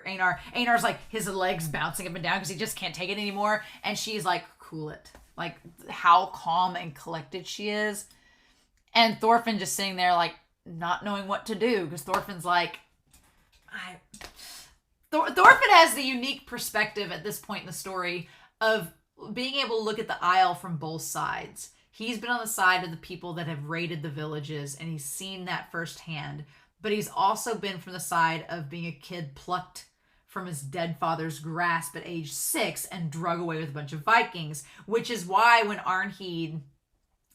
Einar's like, his legs bouncing up and down because he just can't take it anymore, and she's like, cool it. Like, how calm and collected she is. And Thorfinn just sitting there like not knowing what to do, because Thorfinn's like, Thorfinn has the unique perspective at this point in the story of being able to look at the Isle from both sides. He's been on the side of the people that have raided the villages, and he's seen that firsthand. But he's also been from the side of being a kid plucked from his dead father's grasp at age 6 and drug away with a bunch of Vikings, which is why when Arnheid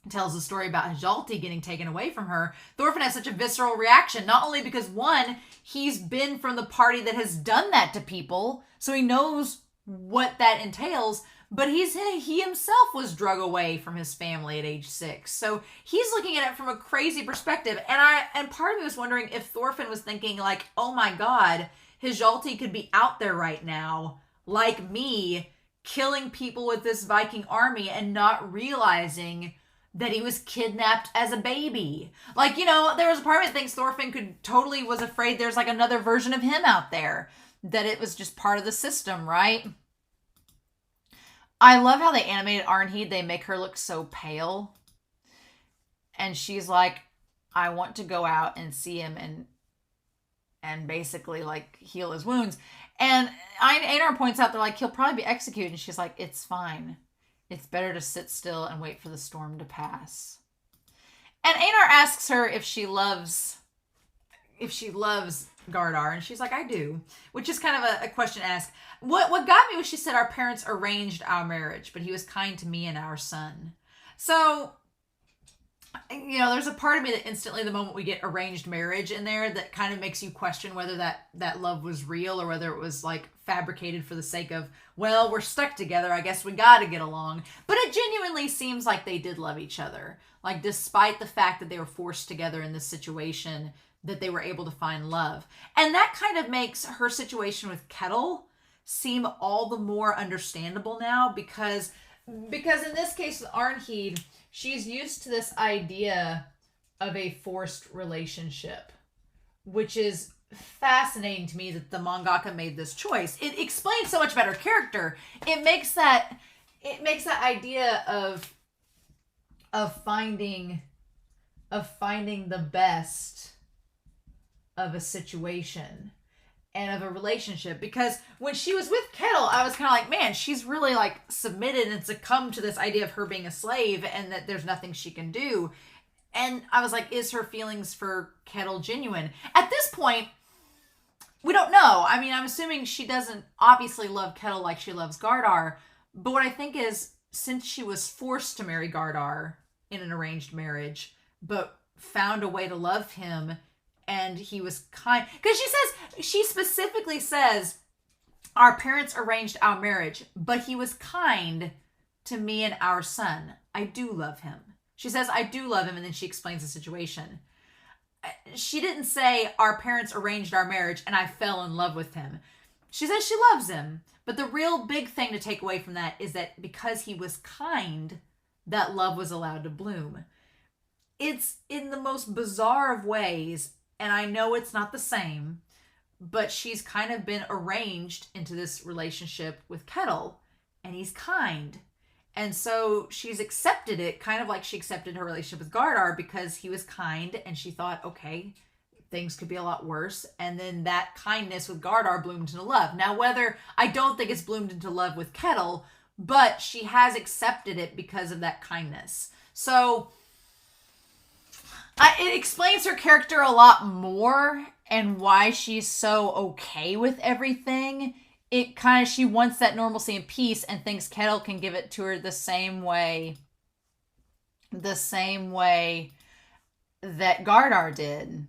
tells the story about Hjalti getting taken away from her, Thorfinn has such a visceral reaction. Not only because, one, he's been from the party that has done that to people, so he knows what that entails, but he himself was drug away from his family at age 6. So he's looking at it from a crazy perspective. And part of me was wondering if Thorfinn was thinking like, oh my God, Hjalti could be out there right now, like me, killing people with this Viking army and not realizing that he was kidnapped as a baby. Like, you know, there was a part of me that thinks Thorfinn was afraid there's like another version of him out there, that it was just part of the system, right? I love how they animated Arnheid. They make her look so pale. And she's like, I want to go out and see him and basically like heal his wounds. And Einar points out that like he'll probably be executed. And she's like, it's fine. It's better to sit still and wait for the storm to pass. And Einar asks her if she loves Gardar, and she's like, I do, which is kind of a question to ask. What got me was she said our parents arranged our marriage, but he was kind to me and our son. So, you know, there's a part of me that instantly, the moment we get arranged marriage in there, that kind of makes you question whether that love was real or whether it was like fabricated for the sake of, well, we're stuck together, I guess we gotta get along. But it genuinely seems like they did love each other. Like, despite the fact that they were forced together in this situation, that they were able to find love. And that kind of makes her situation with Ketil seem all the more understandable now, because in this case with Arnheid, she's used to this idea of a forced relationship, which is fascinating to me that the mangaka made this choice. It explains so much about her character. It makes that idea of finding the best of a situation and of a relationship, because when she was with Ketil, I was kind of like, man, she's really like submitted and succumbed to this idea of her being a slave and that there's nothing she can do. And I was like, is her feelings for Ketil genuine? At this point, we don't know. I mean, I'm assuming she doesn't obviously love Ketil like she loves Gardar, but what I think is, since she was forced to marry Gardar in an arranged marriage, but found a way to love him, and he was kind, because she specifically says, our parents arranged our marriage, but he was kind to me and our son. I do love him. She says, I do love him, and then she explains the situation. She didn't say, our parents arranged our marriage and I fell in love with him. She says she loves him, but the real big thing to take away from that is that because he was kind, that love was allowed to bloom. It's in the most bizarre of ways, and I know it's not the same, but she's kind of been arranged into this relationship with Ketil, and he's kind. And so she's accepted it, kind of like she accepted her relationship with Gardar, because he was kind, and she thought, okay, things could be a lot worse. And then that kindness with Gardar bloomed into love. Now, I don't think it's bloomed into love with Ketil, but she has accepted it because of that kindness. So it explains her character a lot more and why she's so okay with everything. She wants that normalcy and peace and thinks Ketil can give it to her the same way that Gardar did.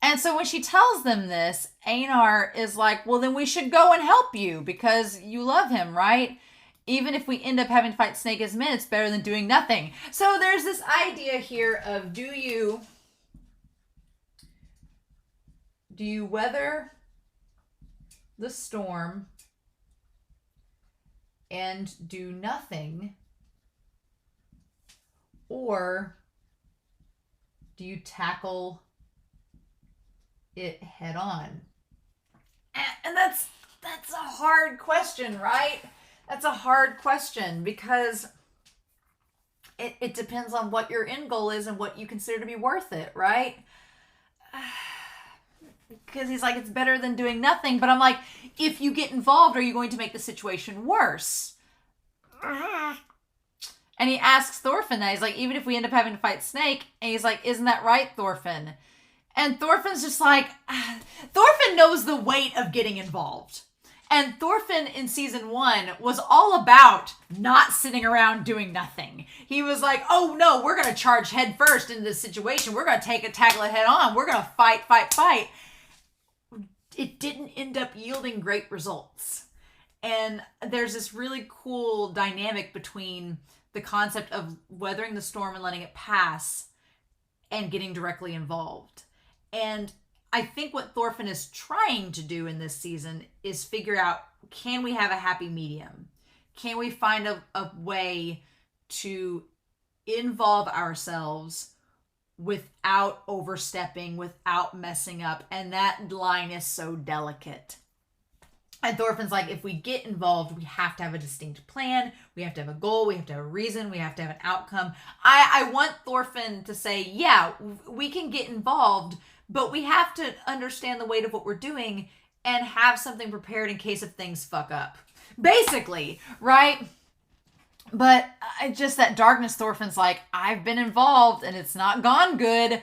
And so when she tells them this, Einar is like, well, then we should go and help you because you love him, right? Even if we end up having to fight Snake as men, it's better than doing nothing. So there's this idea here of, do you weather the storm and do nothing, or do you tackle it head on? And that's a hard question, right? That's a hard question because it depends on what your end goal is and what you consider to be worth it, right? Because he's like, it's better than doing nothing. But I'm like, if you get involved, are you going to make the situation worse? And he asks Thorfinn that. He's like, even if we end up having to fight Snake, and he's like, isn't that right, Thorfinn? And Thorfinn's just like, Thorfinn knows the weight of getting involved. And Thorfinn in season 1 was all about not sitting around doing nothing. He was like, oh no, we're going to charge head first into this situation. We're going to tackle it head on. We're going to fight. It didn't end up yielding great results. And there's this really cool dynamic between the concept of weathering the storm and letting it pass and getting directly involved. And I think what Thorfinn is trying to do in this season is figure out, can we have a happy medium? Can we find a way to involve ourselves without overstepping, without messing up? And that line is so delicate. And Thorfinn's like, if we get involved, we have to have a distinct plan. We have to have a goal. We have to have a reason. We have to have an outcome. I want Thorfinn to say, yeah, we can get involved, but we have to understand the weight of what we're doing and have something prepared in case if things fuck up. Basically, right? But just that darkness, Thorfinn's like, I've been involved and it's not gone good.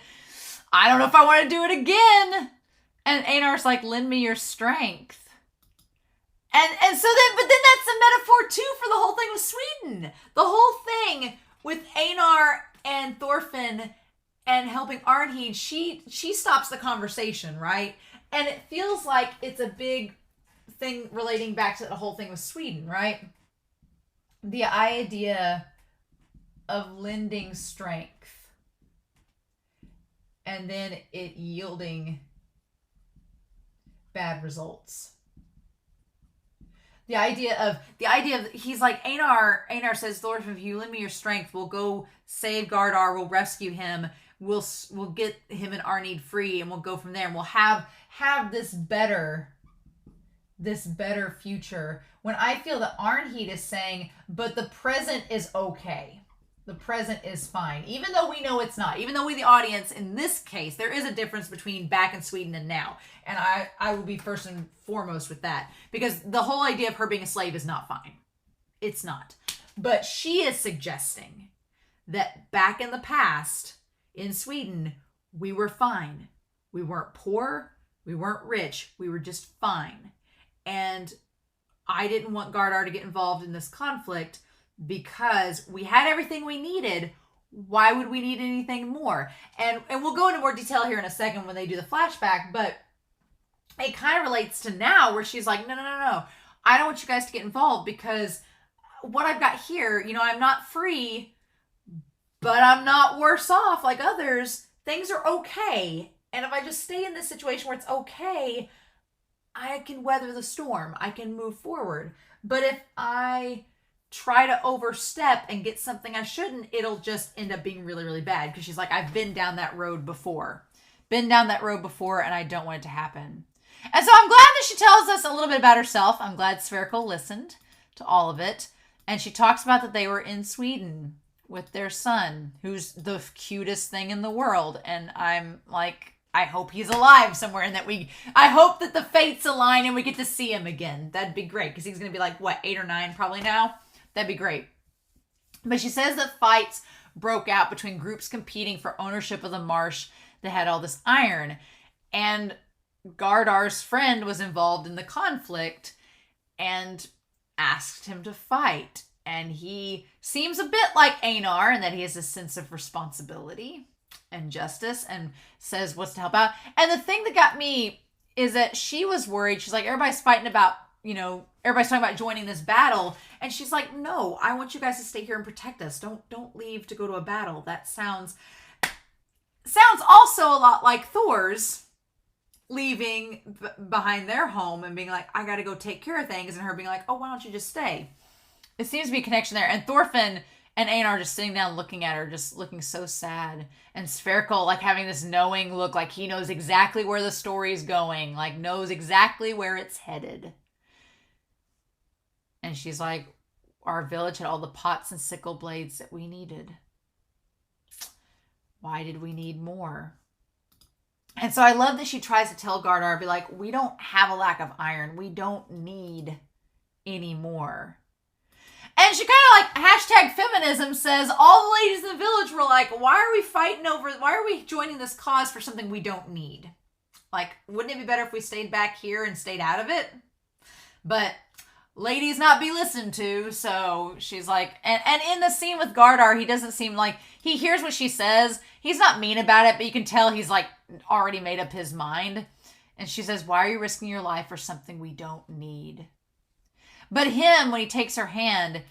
I don't know if I want to do it again. And Einar's like, lend me your strength. And so then, but then that's a metaphor too for the whole thing with Sweden. The whole thing with Einar and Thorfinn and helping Arnheid, she stops the conversation, right? And it feels like it's a big thing relating back to the whole thing with Sweden, right? The idea of lending strength and then it yielding bad results. The idea of he's like, Einar says, Thorfinn, if you lend me your strength, we'll go save Gardar, we'll rescue him, we'll get him and Arnheid free, and we'll go from there, and we'll have this better future. When I feel that Arnheid is saying, but the present is okay. The present is fine. Even though we know it's not. Even though we, the audience, in this case, there is a difference between back in Sweden and now. And I will be first and foremost with that. Because the whole idea of her being a slave is not fine. It's not. But she is suggesting that back in the past, in Sweden, we were fine. We weren't poor. We weren't rich. We were just fine. And I didn't want Gardar to get involved in this conflict because we had everything we needed. Why would we need anything more? And we'll go into more detail here in a second when they do the flashback, but it kind of relates to now where she's like, no. I don't want you guys to get involved because what I've got here, I'm not free, but I'm not worse off like others. Things are okay. And if I just stay in this situation where it's okay, I can weather the storm. I can move forward. But if I try to overstep and get something I shouldn't, it'll just end up being really, really bad. Because she's like, I've been down that road before. And I don't want it to happen. And so I'm glad that she tells us a little bit about herself. I'm glad Spherical listened to all of it. And she talks about that they were in Sweden with their son, who's the cutest thing in the world. And I'm like, I hope he's alive somewhere and I hope that the fates align and we get to see him again. That'd be great because he's going to be like, 8 or 9 probably now? That'd be great. But she says that fights broke out between groups competing for ownership of the marsh that had all this iron. And Gardar's friend was involved in the conflict and asked him to fight. And he seems a bit like Einar in that he has a sense of responsibility and justice and says what's to help out. And the thing that got me is that she was worried. She's like, everybody's fighting about, everybody's talking about joining this battle. And she's like, no, I want you guys to stay here and protect us. Don't leave to go to a battle. That sounds also a lot like Thor's leaving behind their home and being like, I got to go take care of things. And her being like, oh, why don't you just stay? It seems to be a connection there. And Thorfinn And Einar just sitting down looking at her, just looking so sad. And Spherical, like, having this knowing look, like he knows exactly where the story is going, like knows exactly where it's headed. And she's like, our village had all the pots and sickle blades that we needed. Why did we need more? And so I love that she tries to tell Gardar, be like, we don't have a lack of iron. We don't need any more. And she kind of like hashtag feminism says all the ladies in the village were like, why are we joining this cause for something we don't need? Like, wouldn't it be better if we stayed back here and stayed out of it? But ladies not be listened to. So she's like, and in the scene with Gardar, he doesn't seem like, he hears what she says. He's not mean about it, but you can tell he's like already made up his mind. And she says, why are you risking your life for something we don't need? But him, when he takes her hand,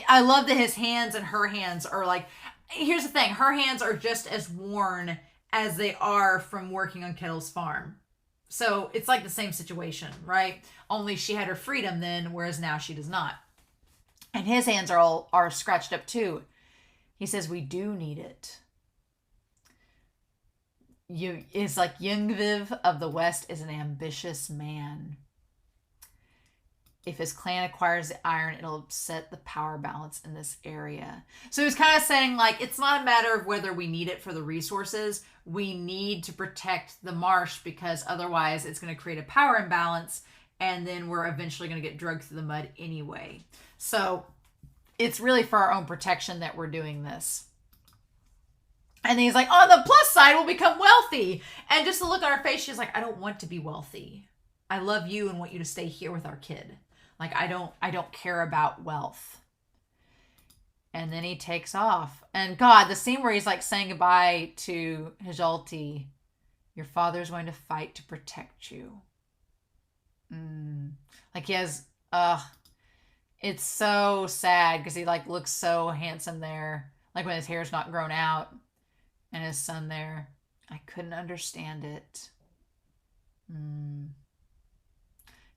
I love that his hands and her hands are like, here's the thing, her hands are just as worn as they are from working on Ketil's farm. So it's like the same situation, right? Only she had her freedom then, whereas now she does not. And his hands are scratched up too. He says, we do need it. It's like Yngviv of the West is an ambitious man. If his clan acquires the iron, it'll upset the power balance in this area. So he's kind of saying, like, it's not a matter of whether we need it for the resources. We need to protect the marsh because otherwise it's going to create a power imbalance and then we're eventually going to get dragged through the mud anyway. So it's really for our own protection that we're doing this. And then he's like, on the plus side, we'll become wealthy. And just to look at her face, she's like, I don't want to be wealthy. I love you and want you to stay here with our kid. Like, I don't care about wealth. And then he takes off. And God, the scene where he's like saying goodbye to Hjalti, your father's going to fight to protect you. Like he has, it's so sad because he like looks so handsome there. Like when his hair's not grown out and his son there. I couldn't understand it.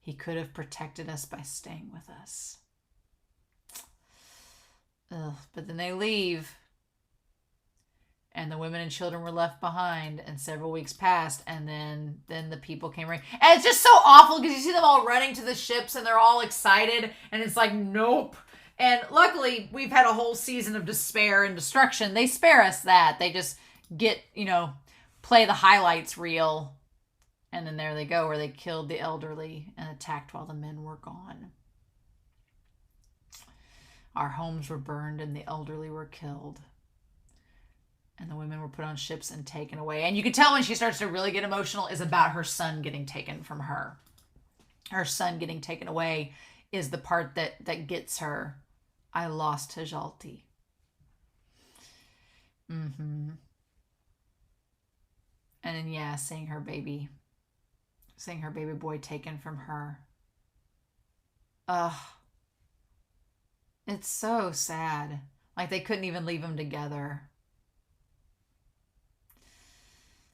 He could have protected us by staying with us. But then they leave. And the women and children were left behind. And several weeks passed. And then the people came running. And it's just so awful because you see them all running to the ships. And they're all excited. And it's like, nope. And luckily, we've had a whole season of despair and destruction. They spare us that. They just get, play the highlights reel. And then there they go, where they killed the elderly and attacked while the men were gone. Our homes were burned and the elderly were killed. And the women were put on ships and taken away. And you can tell when she starts to really get emotional is about her son getting taken from her. Her son getting taken away is the part that gets her. I lost Hjalti. And then, seeing her baby boy taken from her. It's so sad. Like they couldn't even leave them together.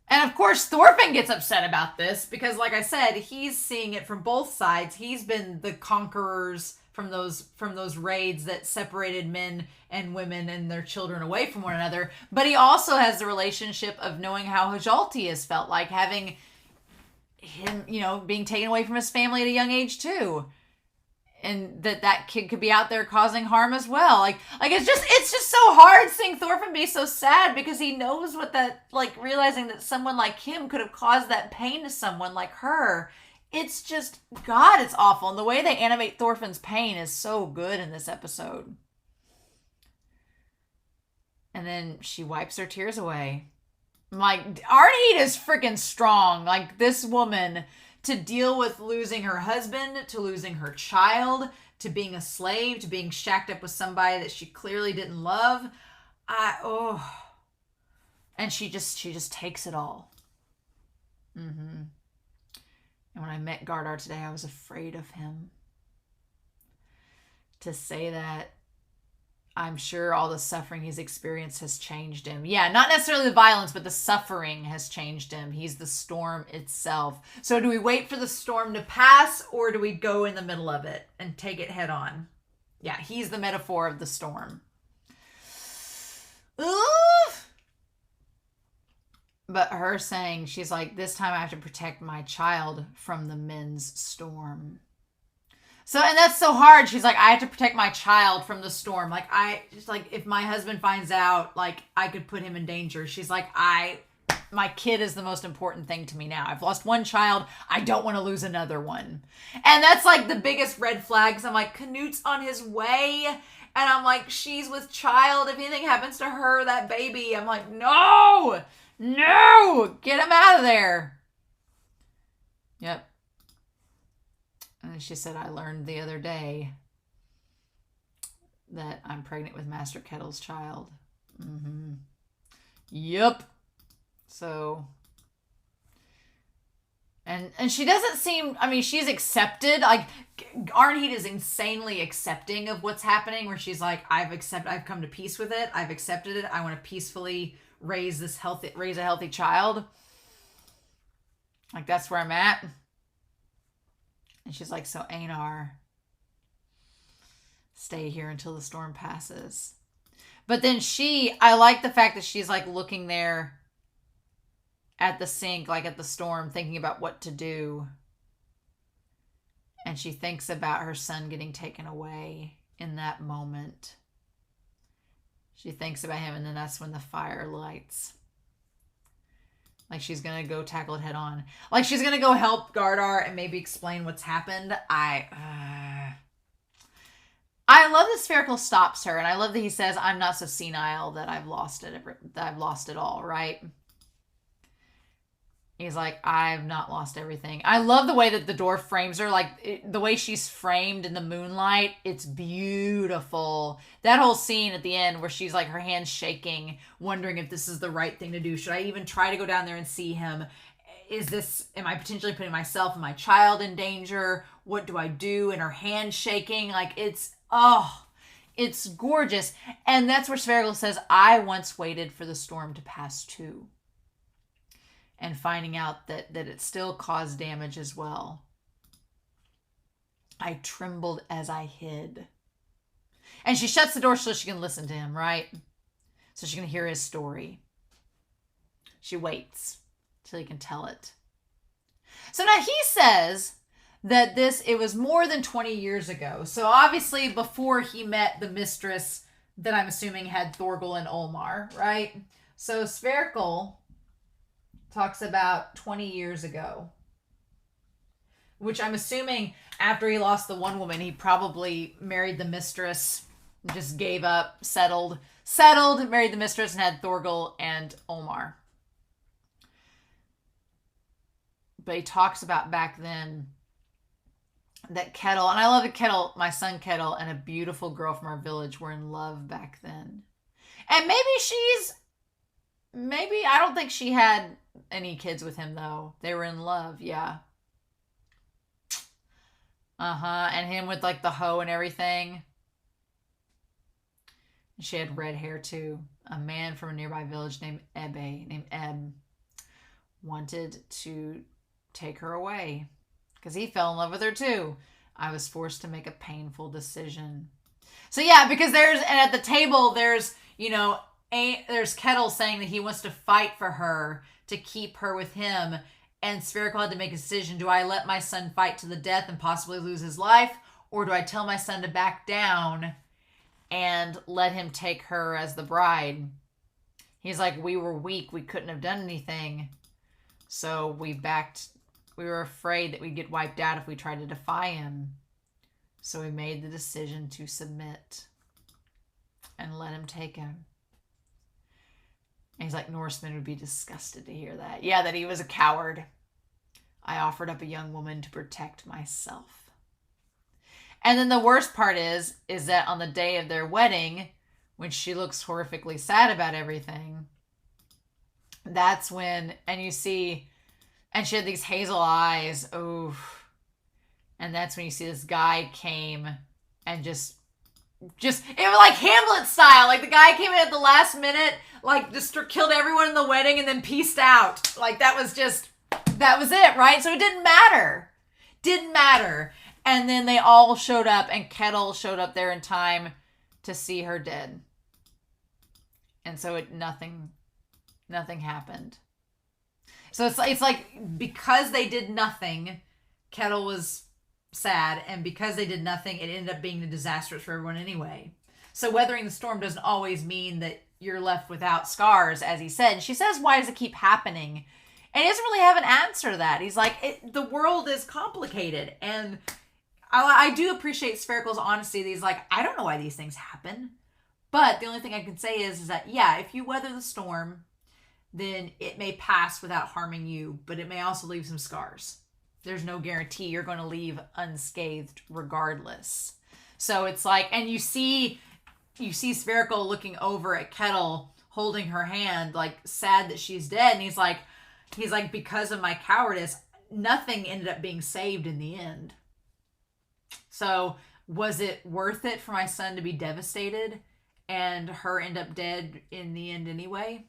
And of course, Thorfinn gets upset about this because, like I said, he's seeing it from both sides. He's been the conquerors from those raids that separated men and women and their children away from one another. But he also has the relationship of knowing how Hjalti has felt, like having him, being taken away from his family at a young age too. And that kid could be out there causing harm as well. Like it's just so hard seeing Thorfinn be so sad because he knows what that, like realizing that someone like him could have caused that pain to someone like her. It's just, God, it's awful. And the way they animate Thorfinn's pain is so good in this episode. And then she wipes her tears away. Like, Arnheid is freaking strong. Like, this woman, to deal with losing her husband, to losing her child, to being a slave, to being shacked up with somebody that she clearly didn't love. And she just takes it all. And when I met Gardar today, I was afraid of him. To say that, I'm sure all the suffering he's experienced has changed him. Yeah, not necessarily the violence, but the suffering has changed him. He's the storm itself. So do we wait for the storm to pass, or do we go in the middle of it and take it head on? Yeah, he's the metaphor of the storm. Oof. But her saying, she's like, this time I have to protect my child from the men's storm. So, and that's so hard. She's like, I have to protect my child from the storm. Like, if my husband finds out, like, I could put him in danger. She's like, my kid is the most important thing to me now. I've lost one child. I don't want to lose another one. And that's like the biggest red flag. Cause I'm like, Knut's on his way. And I'm like, she's with child. If anything happens to her, that baby, I'm like, no, get him out of there. Yep. And she said, I learned the other day that I'm pregnant with Master Ketil's child. Mm-hmm. Yep. So, and she doesn't seem, I mean, she's accepted. Like, Arnheid is insanely accepting of what's happening, where she's like, I've come to peace with it. I've accepted it. I want to peacefully raise a healthy child. Like, that's where I'm at. And she's like, so Einar, stay here until the storm passes. But then I like the fact that she's like looking there at the sink, like at the storm, thinking about what to do. And she thinks about her son getting taken away in that moment. She thinks about him, and then that's when the fire lights. Like, she's going to go tackle it head on. Like, she's going to go help Gardar and maybe explain what's happened. I love that Spherical stops her. And I love that he says, I'm not so senile that I've lost it all, right? He's like, I've not lost everything. I love the way that the dwarf frames her. Like, the way she's framed in the moonlight. It's beautiful. That whole scene at the end where she's like, her hands shaking, wondering if this is the right thing to do. Should I even try to go down there and see him? Am I potentially putting myself and my child in danger? What do I do? And her hands shaking. Like, it's gorgeous. And that's where Spherical says, I once waited for the storm to pass too. And finding out that it still caused damage as well. I trembled as I hid. And she shuts the door so she can listen to him, right? So she can hear his story. She waits till he can tell it. So now he says that it was more than 20 years ago. So obviously before he met the mistress that I'm assuming had Thorgil and Olmar, right? So Spherical talks about 20 years ago, which I'm assuming after he lost the one woman, he probably married the mistress, just gave up, settled, married the mistress, and had Thorgil and Olmar. But he talks about back then that Ketil, and I love that Ketil, my son Ketil, and a beautiful girl from our village were in love back then. And maybe I don't think she had any kids with him, though. They were in love, yeah. And him with, like, the hoe and everything. And she had red hair, too. A man from a nearby village named Eb, wanted to take her away. Because he fell in love with her, too. I was forced to make a painful decision. So, yeah, because and at the table, there's Ketil saying that he wants to fight for her, to keep her with him, and Spherical had to make a decision. Do I let my son fight to the death and possibly lose his life, or do I tell my son to back down and let him take her as the bride? He's like, we were weak. We couldn't have done anything. So we were afraid that we'd get wiped out if we tried to defy him. So we made the decision to submit and let him take him. And he's like, Norsemen would be disgusted to hear that. Yeah, that he was a coward. I offered up a young woman to protect myself. And then the worst part is that on the day of their wedding, when she looks horrifically sad about everything, that's when, and you see, and she had these hazel eyes, oof. And that's when you see this guy came and just it was like Hamlet style. Like, the guy came in at the last minute, like, just killed everyone in the wedding and then peaced out. Like, that was it, right? So it didn't matter. And then they all showed up, and Ketil showed up there in time to see her dead. And so nothing happened. So it's like because they did nothing, Ketil was sad, and because they did nothing, it ended up being disastrous for everyone anyway. So weathering the storm doesn't always mean that you're left without scars, as he said. And she says, why does it keep happening? And he doesn't really have an answer to that. He's like, the world is complicated. And I do appreciate Spherical's honesty. He's like, I don't know why these things happen. But the only thing I can say is that, yeah, if you weather the storm, then it may pass without harming you, but it may also leave some scars. There's no guarantee you're going to leave unscathed regardless. So it's like, and you see Spherical looking over at Ketil, holding her hand, like sad that she's dead. And he's like, because of my cowardice, nothing ended up being saved in the end. So was it worth it for my son to be devastated and her end up dead in the end anyway?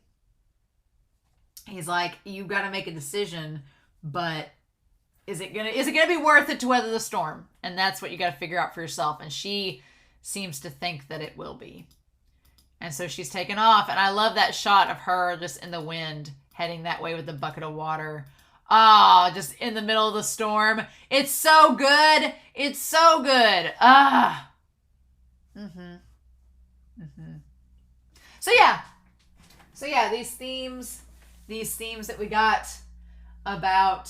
He's like, you've got to make a decision, but is it gonna be worth it to weather the storm? And that's what you got to figure out for yourself. And she seems to think that it will be. And so she's taken off. And I love that shot of her just in the wind heading that way with the bucket of water. Ah, just in the middle of the storm. It's so good. It's so good. Ah. So yeah, these themes that we got about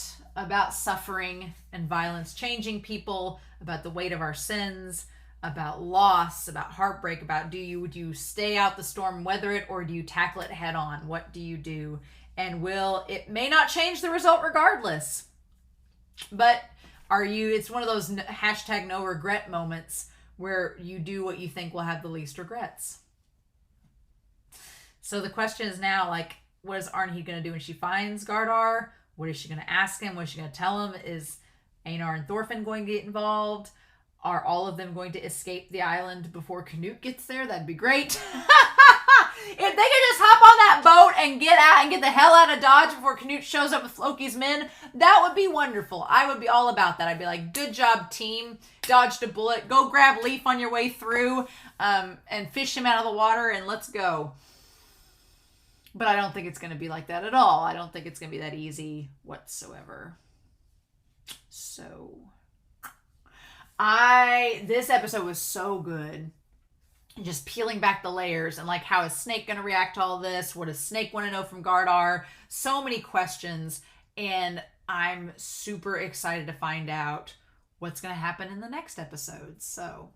suffering and violence changing people, about the weight of our sins, about loss, about heartbreak, about do you stay out the storm and weather it, or do you tackle it head on? What do you do? And it may not change the result regardless, but it's one of those hashtag no regret moments where you do what you think will have the least regrets. So the question is now, like, what is Arnheid going to do when she finds Gardar? What is she going to ask him? What is she going to tell him? Is Einar and Thorfinn going to get involved? Are all of them going to escape the island before Canute gets there? That'd be great. If they could just hop on that boat and get out and get the hell out of Dodge before Canute shows up with Loki's men, that would be wonderful. I would be all about that. I'd be like, good job, team. Dodged a bullet. Go grab Leaf on your way through and fish him out of the water and let's go. But I don't think it's going to be like that at all. I don't think it's going to be that easy whatsoever. So, this episode was so good. Just peeling back the layers and like, how is Snake going to react to all this? What does Snake want to know from Gardar? So many questions. And I'm super excited to find out what's going to happen in the next episode. So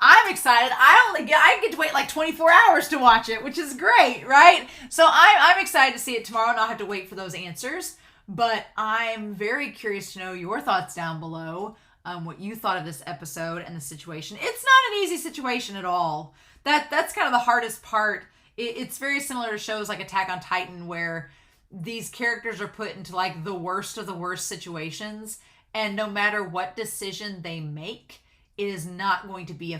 I'm excited. I get to wait like 24 hours to watch it, which is great, right? So I'm excited to see it tomorrow and I'll have to wait for those answers. But I'm very curious to know your thoughts down below, what you thought of this episode and the situation. It's not an easy situation at all. That's kind of the hardest part. It's very similar to shows like Attack on Titan, where these characters are put into like the worst of the worst situations, and no matter what decision they make, it is not going to be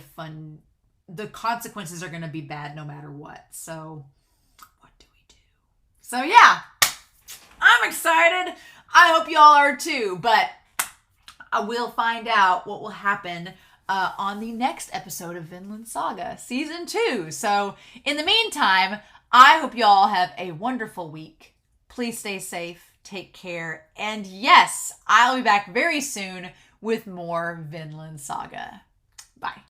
the consequences are going to be bad no matter what. So what do we do? So yeah, I'm excited. I hope y'all are too, but I will find out what will happen on the next episode of Vinland Saga Season 2. So in the meantime, I hope y'all have a wonderful week. Please stay safe, take care, and yes, I'll be back very soon with more Vinland Saga. Bye.